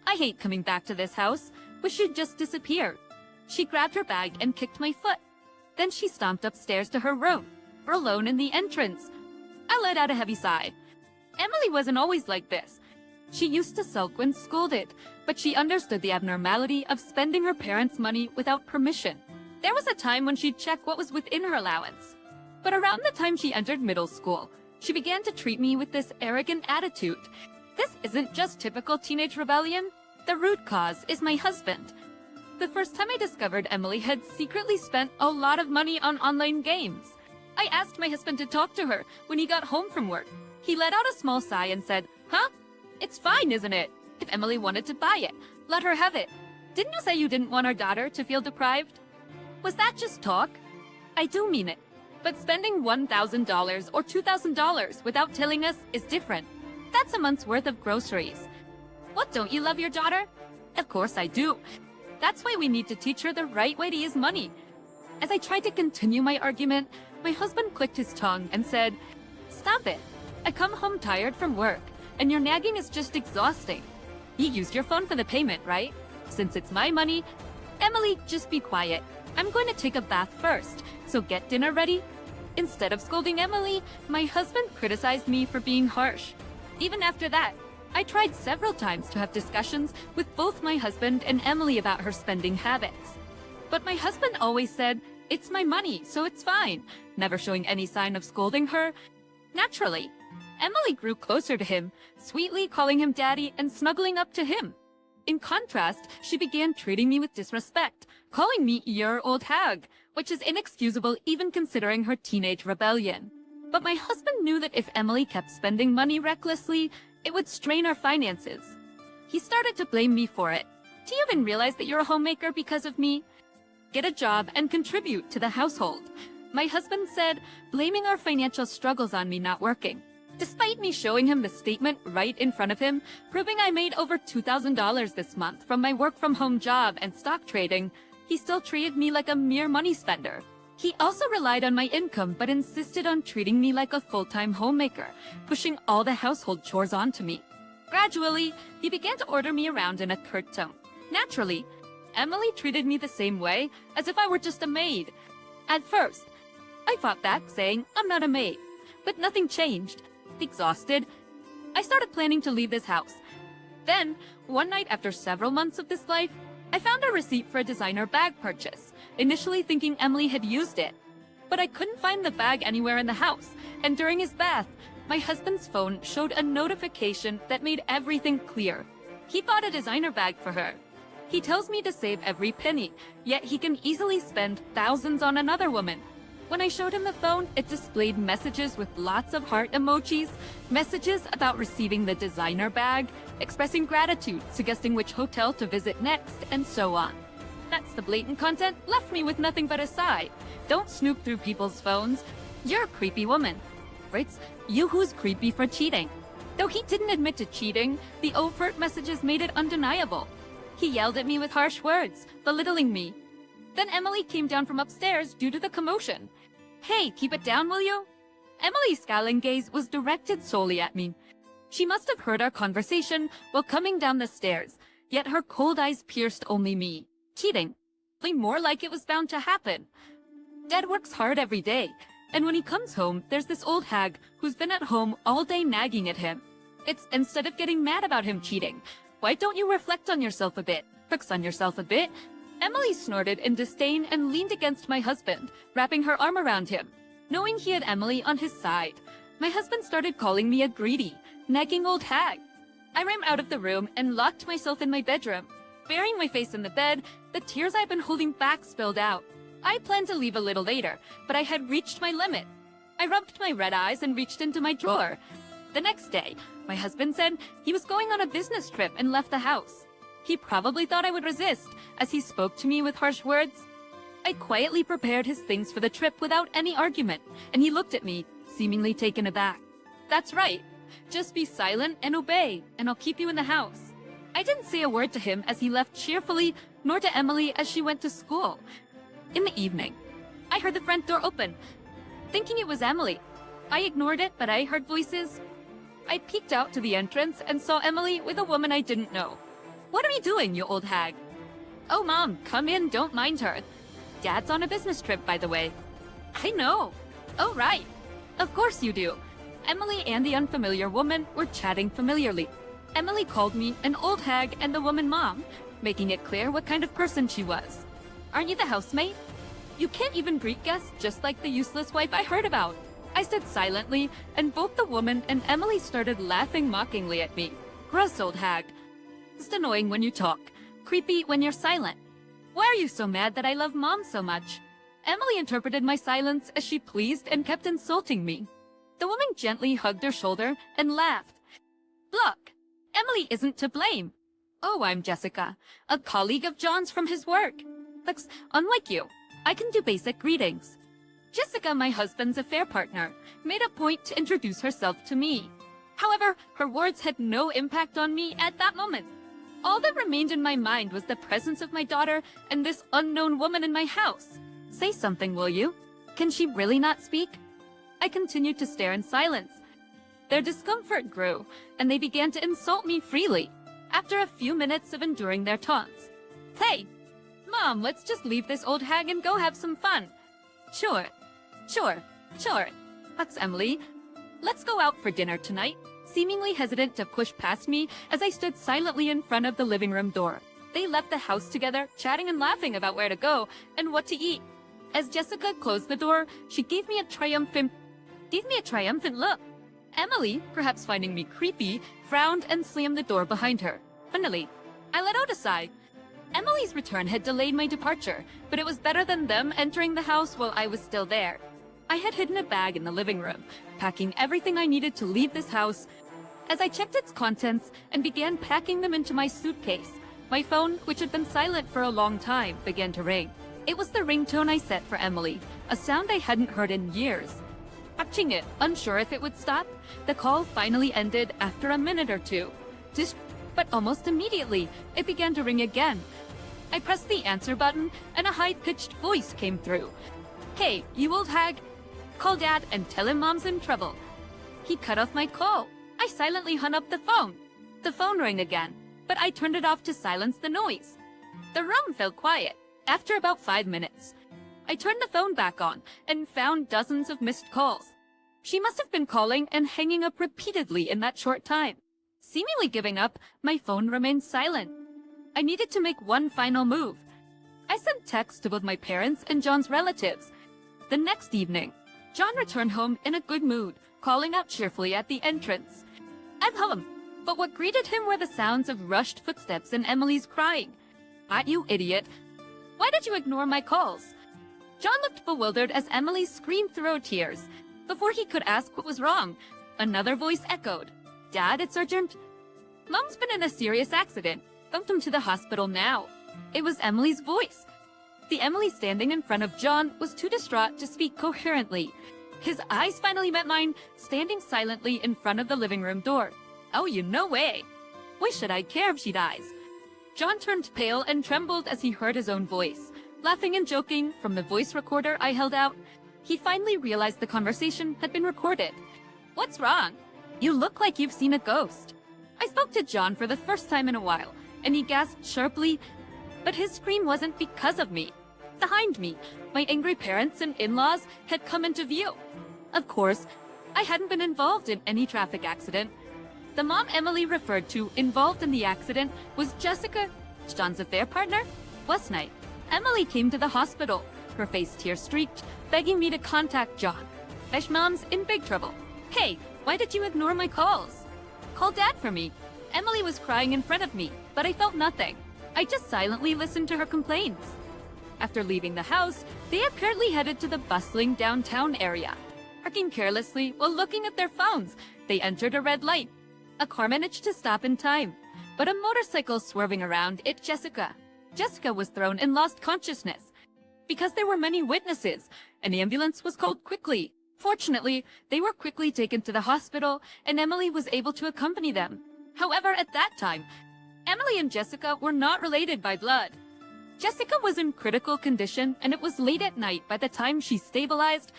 I hate coming back to this house. Wish you'd just disappear. She grabbed her bag and kicked my foot. Then she stomped upstairs to her room. We're alone in the entrance. I let out a heavy sigh. Emily wasn't always like this. She used to sulk when scolded, but she understood the abnormality of spending her parents' money without permission. There was a time when she'd check what was within her allowance. But around the time she entered middle school, she began to treat me with this arrogant attitude. This isn't just typical teenage rebellion. The root cause is my husband. The first time I discovered Emily had secretly spent a lot of money on online games. I asked my husband to talk to her when he got home from work. He let out a small sigh and said, "Huh? It's fine, isn't it? If Emily wanted to buy it, let her have it. Didn't you say you didn't want our daughter to feel deprived?" Was that just talk? I do mean it. But spending $1,000 or $2,000 without telling us is different. That's a month's worth of groceries. What, don't you love your daughter? Of course I do. That's why we need to teach her the right way to use money. As I tried to continue my argument, my husband clicked his tongue and said, "Stop it. I come home tired from work, and your nagging is just exhausting. You used your phone for the payment, right? Since it's my money, Emily, just be quiet. I'm going to take a bath first, so get dinner ready." Instead of scolding Emily, my husband criticized me for being harsh. Even after that, I tried several times to have discussions with both my husband and Emily about her spending habits. But my husband always said, "It's my money, so it's fine," never showing any sign of scolding her. Naturally, Emily grew closer to him, sweetly calling him daddy and snuggling up to him. In contrast, she began treating me with disrespect, calling me your old hag, which is inexcusable even considering her teenage rebellion. But my husband knew that if Emily kept spending money recklessly, it would strain our finances. He started to blame me for it. Do you even realize that you're a homemaker because of me? Get a job and contribute to the household. My husband said, blaming our financial struggles on me not working. Despite me showing him the statement right in front of him, proving I made over $2,000 this month from my work-from-home job and stock trading, he still treated me like a mere money spender. He also relied on my income but insisted on treating me like a full-time homemaker, pushing all the household chores onto me. Gradually, he began to order me around in a curt tone. Naturally, Emily treated me the same way, as if I were just a maid. At first, I fought back, saying I'm not a maid, but nothing changed. Exhausted, I started planning to leave this house. Then, one night after several months of this life, I found a receipt for a designer bag purchase, initially thinking Emily had used it. But I couldn't find the bag anywhere in the house, and during his bath, my husband's phone showed a notification that made everything clear. He bought a designer bag for her. He tells me to save every penny, yet he can easily spend thousands on another woman. When I showed him the phone, it displayed messages with lots of heart emojis, messages about receiving the designer bag, expressing gratitude, suggesting which hotel to visit next, and so on. That's the blatant content, left me with nothing but a sigh. Don't snoop through people's phones. You're a creepy woman. Writes, you who's creepy for cheating. Though he didn't admit to cheating, the overt messages made it undeniable. He yelled at me with harsh words, belittling me. Then Emily came down from upstairs due to the commotion. Hey, keep it down, will you? Emily's scowling gaze was directed solely at me. She must have heard our conversation while coming down the stairs, yet her cold eyes pierced only me. Cheating. More like it was bound to happen. Dad works hard every day, and when he comes home, there's this old hag who's been at home all day nagging at him. It's instead of getting mad about him cheating, why don't you reflect on yourself a bit? Fix on yourself a bit? Emily snorted in disdain and leaned against my husband, wrapping her arm around him. Knowing he had Emily on his side, my husband started calling me a greedy, nagging old hag. I ran out of the room and locked myself in my bedroom. Burying my face in the bed, the tears I'd been holding back spilled out. I planned to leave a little later, but I had reached my limit. I rubbed my red eyes and reached into my drawer. The next day, my husband said he was going on a business trip and left the house. He probably thought I would resist, as he spoke to me with harsh words. I quietly prepared his things for the trip without any argument, and he looked at me, seemingly taken aback. That's right. Just be silent and obey, and I'll keep you in the house. I didn't say a word to him as he left cheerfully, nor to Emily as she went to school. In the evening, I heard the front door open, thinking it was Emily. I ignored it, but I heard voices. I peeked out to the entrance and saw Emily with a woman I didn't know. What are you doing, you old hag? Oh, Mom, come in, don't mind her. Dad's on a business trip, by the way. I know. Oh, right. Of course you do. Emily and the unfamiliar woman were chatting familiarly. Emily called me an old hag and the woman Mom, making it clear what kind of person she was. Aren't you the housemate? You can't even greet guests just like the useless wife I heard about. I stood silently, and both the woman and Emily started laughing mockingly at me. Gross old hag. Just annoying when you talk. Creepy when you're silent. Why are you so mad that I love Mom so much? Emily interpreted my silence as she pleased and kept insulting me. The woman gently hugged her shoulder and laughed. Look, Emily isn't to blame. Oh, I'm Jessica, a colleague of John's from his work. Looks unlike you. I can do basic greetings. Jessica, my husband's affair partner, made a point to introduce herself to me. However, her words had no impact on me at that moment. All that remained in my mind was the presence of my daughter and this unknown woman in my house. Say something, will you? Can she really not speak? I continued to stare in silence. Their discomfort grew, and they began to insult me freely, after a few minutes of enduring their taunts. Hey, Mom, let's just leave this old hag and go have some fun. Sure. That's Emily. Let's go out for dinner tonight. Seemingly hesitant to push past me as I stood silently in front of the living room door. They left the house together, chatting and laughing about where to go and what to eat. As Jessica closed the door, she gave me a triumphant look. Emily, perhaps finding me creepy, frowned and slammed the door behind her. Finally, I let out a sigh. Emily's return had delayed my departure, but it was better than them entering the house while I was still there. I had hidden a bag in the living room, packing everything I needed to leave this house. As I checked its contents and began packing them into my suitcase, my phone, which had been silent for a long time, began to ring. It was the ringtone I set for Emily, a sound I hadn't heard in years. Watching it, unsure if it would stop, the call finally ended after a minute or two. But almost immediately, it began to ring again. I pressed the answer button, and a high-pitched voice came through. "Hey, you old hag. Call Dad and tell him Mom's in trouble." He cut off my call. I silently hung up the phone. The phone rang again, but I turned it off to silence the noise. The room fell quiet. After about 5 minutes, I turned the phone back on and found dozens of missed calls. She must have been calling and hanging up repeatedly in that short time. Seemingly giving up, my phone remained silent. I needed to make one final move. I sent texts to both my parents and John's relatives. The next evening, John returned home in a good mood, calling out cheerfully at the entrance. "I'm home," but what greeted him were the sounds of rushed footsteps and Emily's crying. "Ah, you idiot. Why did you ignore my calls?" John looked bewildered as Emily screamed through her tears. Before he could ask what was wrong, another voice echoed. "Dad, it's urgent." "Mom's been in a serious accident. Bumped him to the hospital now." It was Emily's voice. The Emily standing in front of John was too distraught to speak coherently. His eyes finally met mine, standing silently in front of the living room door. "Oh, you no way. Why should I care if she dies?" John turned pale and trembled as he heard his own voice. Laughing and joking from the voice recorder I held out, he finally realized the conversation had been recorded. "What's wrong? You look like you've seen a ghost." I spoke to John for the first time in a while, and he gasped sharply, but his scream wasn't because of me. Behind me, my angry parents and in-laws had come into view. Of course, I hadn't been involved in any traffic accident. The mom Emily referred to involved in the accident was Jessica, John's affair partner. Last night, Emily came to the hospital, her face tear-streaked, begging me to contact John. "Besh Mom's in big trouble. Hey, why did you ignore my calls?" "Call Dad for me." Emily was crying in front of me, but I felt nothing. I just silently listened to her complaints. After leaving the house, they apparently headed to the bustling downtown area. Parking carelessly while looking at their phones, they entered a red light. A car managed to stop in time, but a motorcycle swerving around hit Jessica. Jessica was thrown and lost consciousness. Because there were many witnesses, an ambulance was called quickly. Fortunately, they were quickly taken to the hospital, and Emily was able to accompany them. However, at that time, Emily and Jessica were not related by blood. Jessica was in critical condition, and it was late at night by the time she stabilized.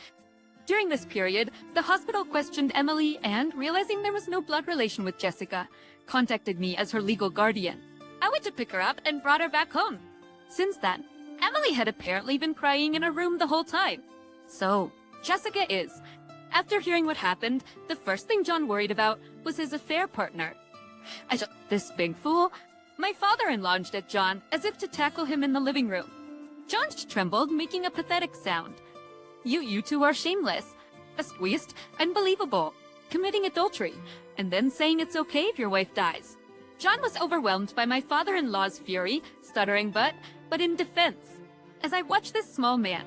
During this period, the hospital questioned Emily and, realizing there was no blood relation with Jessica, contacted me as her legal guardian. I went to pick her up and brought her back home. Since then, Emily had apparently been crying in her room the whole time. So, Jessica is. After hearing what happened, the first thing John worried about was his affair partner. This big fool. My father-in-law lunged at John as if to tackle him in the living room. John trembled, making a pathetic sound. You two are shameless, squeezed, unbelievable, committing adultery, and then saying it's okay if your wife dies. John was overwhelmed by my father-in-law's fury, stuttering but in defense. As I watched this small man,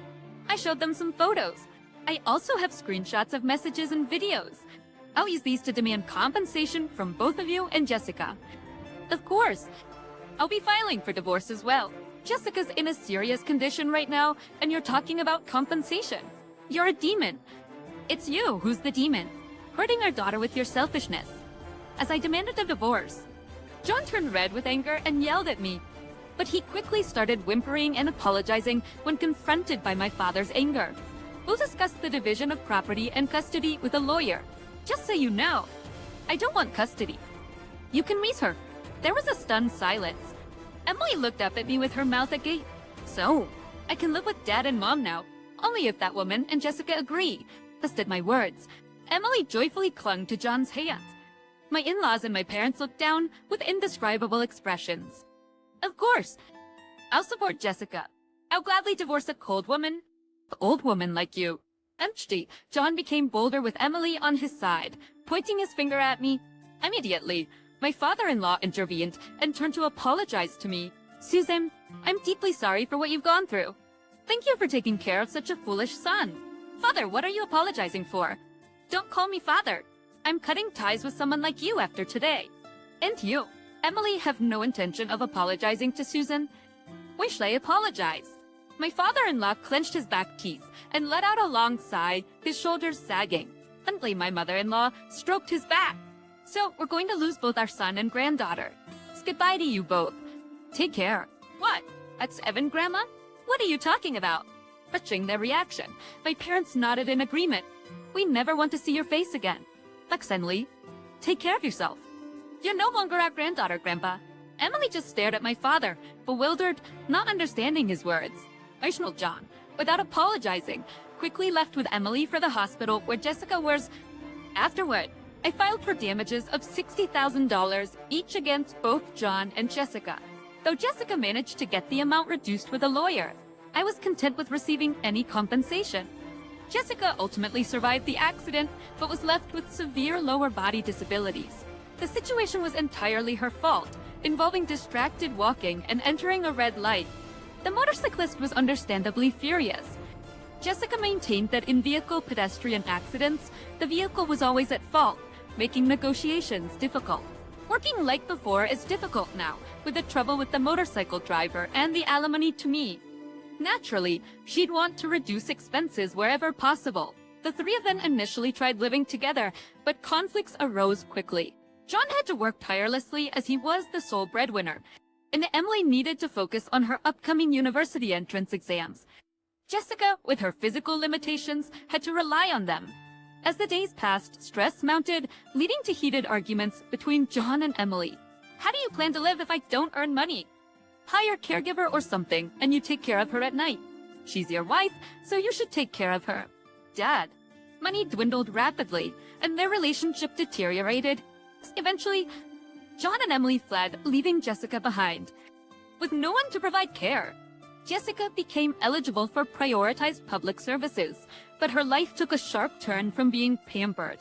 I showed them some photos. I also have screenshots of messages and videos. I'll use these to demand compensation from both of you and Jessica. Of course, I'll be filing for divorce as well. Jessica's in a serious condition right now, and you're talking about compensation. You're a demon. It's you who's the demon, hurting our daughter with your selfishness. As I demanded a divorce, John turned red with anger and yelled at me, but he quickly started whimpering and apologizing when confronted by my father's anger. We'll discuss the division of property and custody with a lawyer. Just so you know, I don't want custody. You can meet her. There was a stunned silence. Emily looked up at me with her mouth agape. So, I can live with Dad and Mom now, only if that woman and Jessica agree. Twisted my words. Emily joyfully clung to John's hand. My in-laws and my parents looked down with indescribable expressions. Of course, I'll support Jessica. I'll gladly divorce a cold woman, an old woman like you. Empty. John became bolder with Emily on his side, pointing his finger at me. Immediately, my father-in-law intervened and turned to apologize to me. Susan, I'm deeply sorry for what you've gone through. Thank you for taking care of such a foolish son. Father, what are you apologizing for? Don't call me father. I'm cutting ties with someone like you after today. And you, Emily, have no intention of apologizing to Susan. Why should I apologize? My father-in-law clenched his back teeth and let out a long sigh, his shoulders sagging. Huntley, my mother-in-law, stroked his back. So we're going to lose both our son and granddaughter. It's goodbye to you both. Take care. What? That's Evan, Grandma? What are you talking about? Watching their reaction, my parents nodded in agreement. We never want to see your face again. Lex and Lee, take care of yourself. You're no longer our granddaughter, Grandpa. Emily just stared at my father, bewildered, not understanding his words. Emotional John, without apologizing, quickly left with Emily for the hospital where Jessica was. Afterward, I filed for damages of $60,000 each against both John and Jessica. Though Jessica managed to get the amount reduced with a lawyer, I was content with receiving any compensation. Jessica ultimately survived the accident, but was left with severe lower body disabilities. The situation was entirely her fault, involving distracted walking and entering a red light. The motorcyclist was understandably furious. Jessica maintained that in vehicle pedestrian accidents, the vehicle was always at fault, making negotiations difficult. Working like before is difficult now, with the trouble with the motorcycle driver and the alimony to me. Naturally, she'd want to reduce expenses wherever possible. The three of them initially tried living together, but conflicts arose quickly. John had to work tirelessly as he was the sole breadwinner, and Emily needed to focus on her upcoming university entrance exams. Jessica, with her physical limitations, had to rely on them. As the days passed, stress mounted, leading to heated arguments between John and Emily. How do you plan to live if I don't earn money? Hire a caregiver or something, and you take care of her at night. She's your wife, so you should take care of her. Dad. Money dwindled rapidly, and their relationship deteriorated. Eventually, John and Emily fled, leaving Jessica behind. With no one to provide care, Jessica became eligible for prioritized public services, but her life took a sharp turn from being pampered.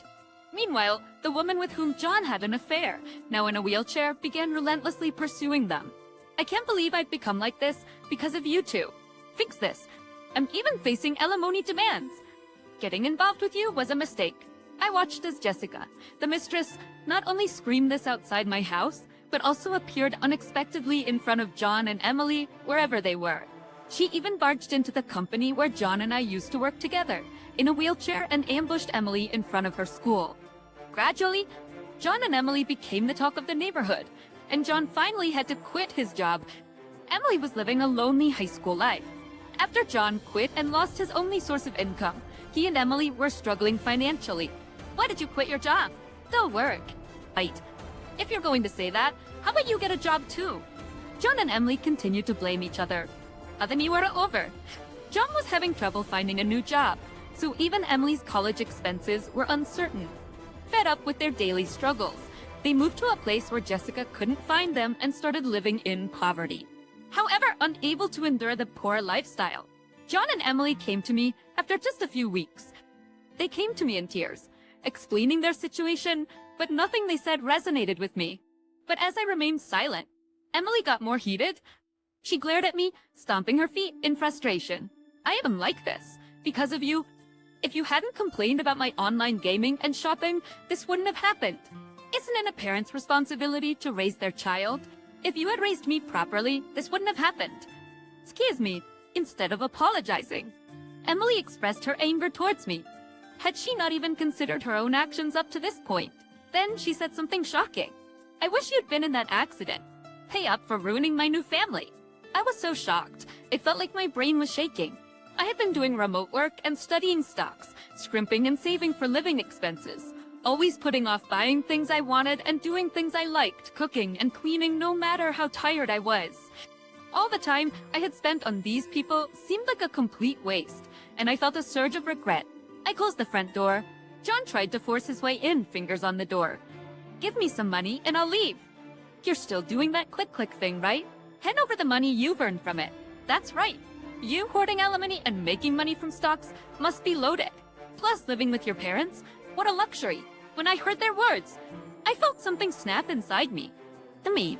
Meanwhile, the woman with whom John had an affair, now in a wheelchair, began relentlessly pursuing them. I can't believe I've become like this because of you two. Fix this. I'm even facing alimony demands. Getting involved with you was a mistake. I watched as Jessica, the mistress, not only screamed this outside my house, but also appeared unexpectedly in front of John and Emily, wherever they were. She even barged into the company where John and I used to work together, in a wheelchair, and ambushed Emily in front of her school. Gradually, John and Emily became the talk of the neighborhood, and John finally had to quit his job. Emily was living a lonely high school life. After John quit and lost his only source of income, he and Emily were struggling financially. Why did you quit your job? They'll work. Wait, if you're going to say that, how about you get a job too? John and Emily continued to blame each other. Then you were over. John was having trouble finding a new job, so even Emily's college expenses were uncertain. Fed up with their daily struggles, they moved to a place where Jessica couldn't find them and started living in poverty. However, unable to endure the poor lifestyle, John and Emily came to me after just a few weeks. They came to me in tears, explaining their situation, but nothing they said resonated with me. But as I remained silent, Emily got more heated. She glared at me, stomping her feet in frustration. I am like this because of you. If you hadn't complained about my online gaming and shopping, this wouldn't have happened. Isn't it a parent's responsibility to raise their child? If you had raised me properly, this wouldn't have happened. Excuse me, instead of apologizing. Emily expressed her anger towards me. Had she not even considered her own actions up to this point? Then she said something shocking. I wish you'd been in that accident. Pay up for ruining my new family. I was so shocked, it felt like my brain was shaking. I had been doing remote work and studying stocks, scrimping and saving for living expenses, always putting off buying things I wanted and doing things I liked, cooking and cleaning no matter how tired I was. All the time I had spent on these people seemed like a complete waste, and I felt a surge of regret. I closed the front door. John tried to force his way in, fingers on the door. Give me some money and I'll leave. You're still doing that click-click thing, right? Hand over the money you've earned from it. That's right. You hoarding alimony and making money from stocks must be loaded. Plus, living with your parents? What a luxury. When I heard their words, I felt something snap inside me. Leave.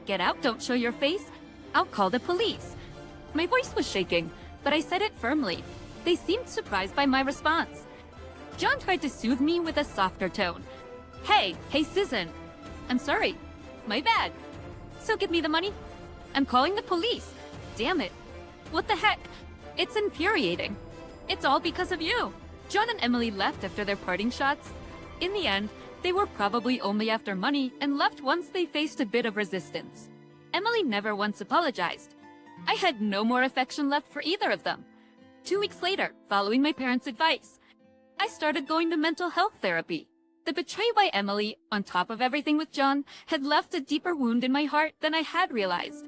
Get out, don't show your face. I'll call the police. My voice was shaking, but I said it firmly. They seemed surprised by my response. John tried to soothe me with a softer tone. Hey, Susan. I'm sorry. My bad. So give me the money. I'm calling the police. Damn it. What the heck? It's infuriating. It's all because of you. John and Emily left after their parting shots. In the end, they were probably only after money and left once they faced a bit of resistance. Emily never once apologized. I had no more affection left for either of them. 2 weeks later, following my parents' advice, I started going to mental health therapy. The betrayal by Emily, on top of everything with John, had left a deeper wound in my heart than I had realized.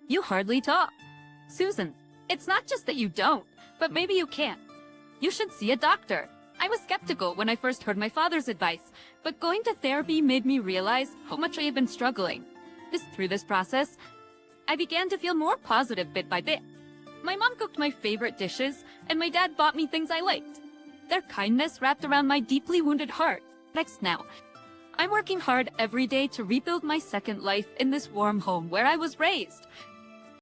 You hardly talk. Susan, it's not just that you don't, but maybe you can't. You should see a doctor. I was skeptical when I first heard my father's advice, but going to therapy made me realize how much I had been struggling. Through this process, I began to feel more positive bit by bit. My mom cooked my favorite dishes, and my dad bought me things I liked. Their kindness wrapped around my deeply wounded heart. Next now, I'm working hard every day to rebuild my second life in this warm home where I was raised.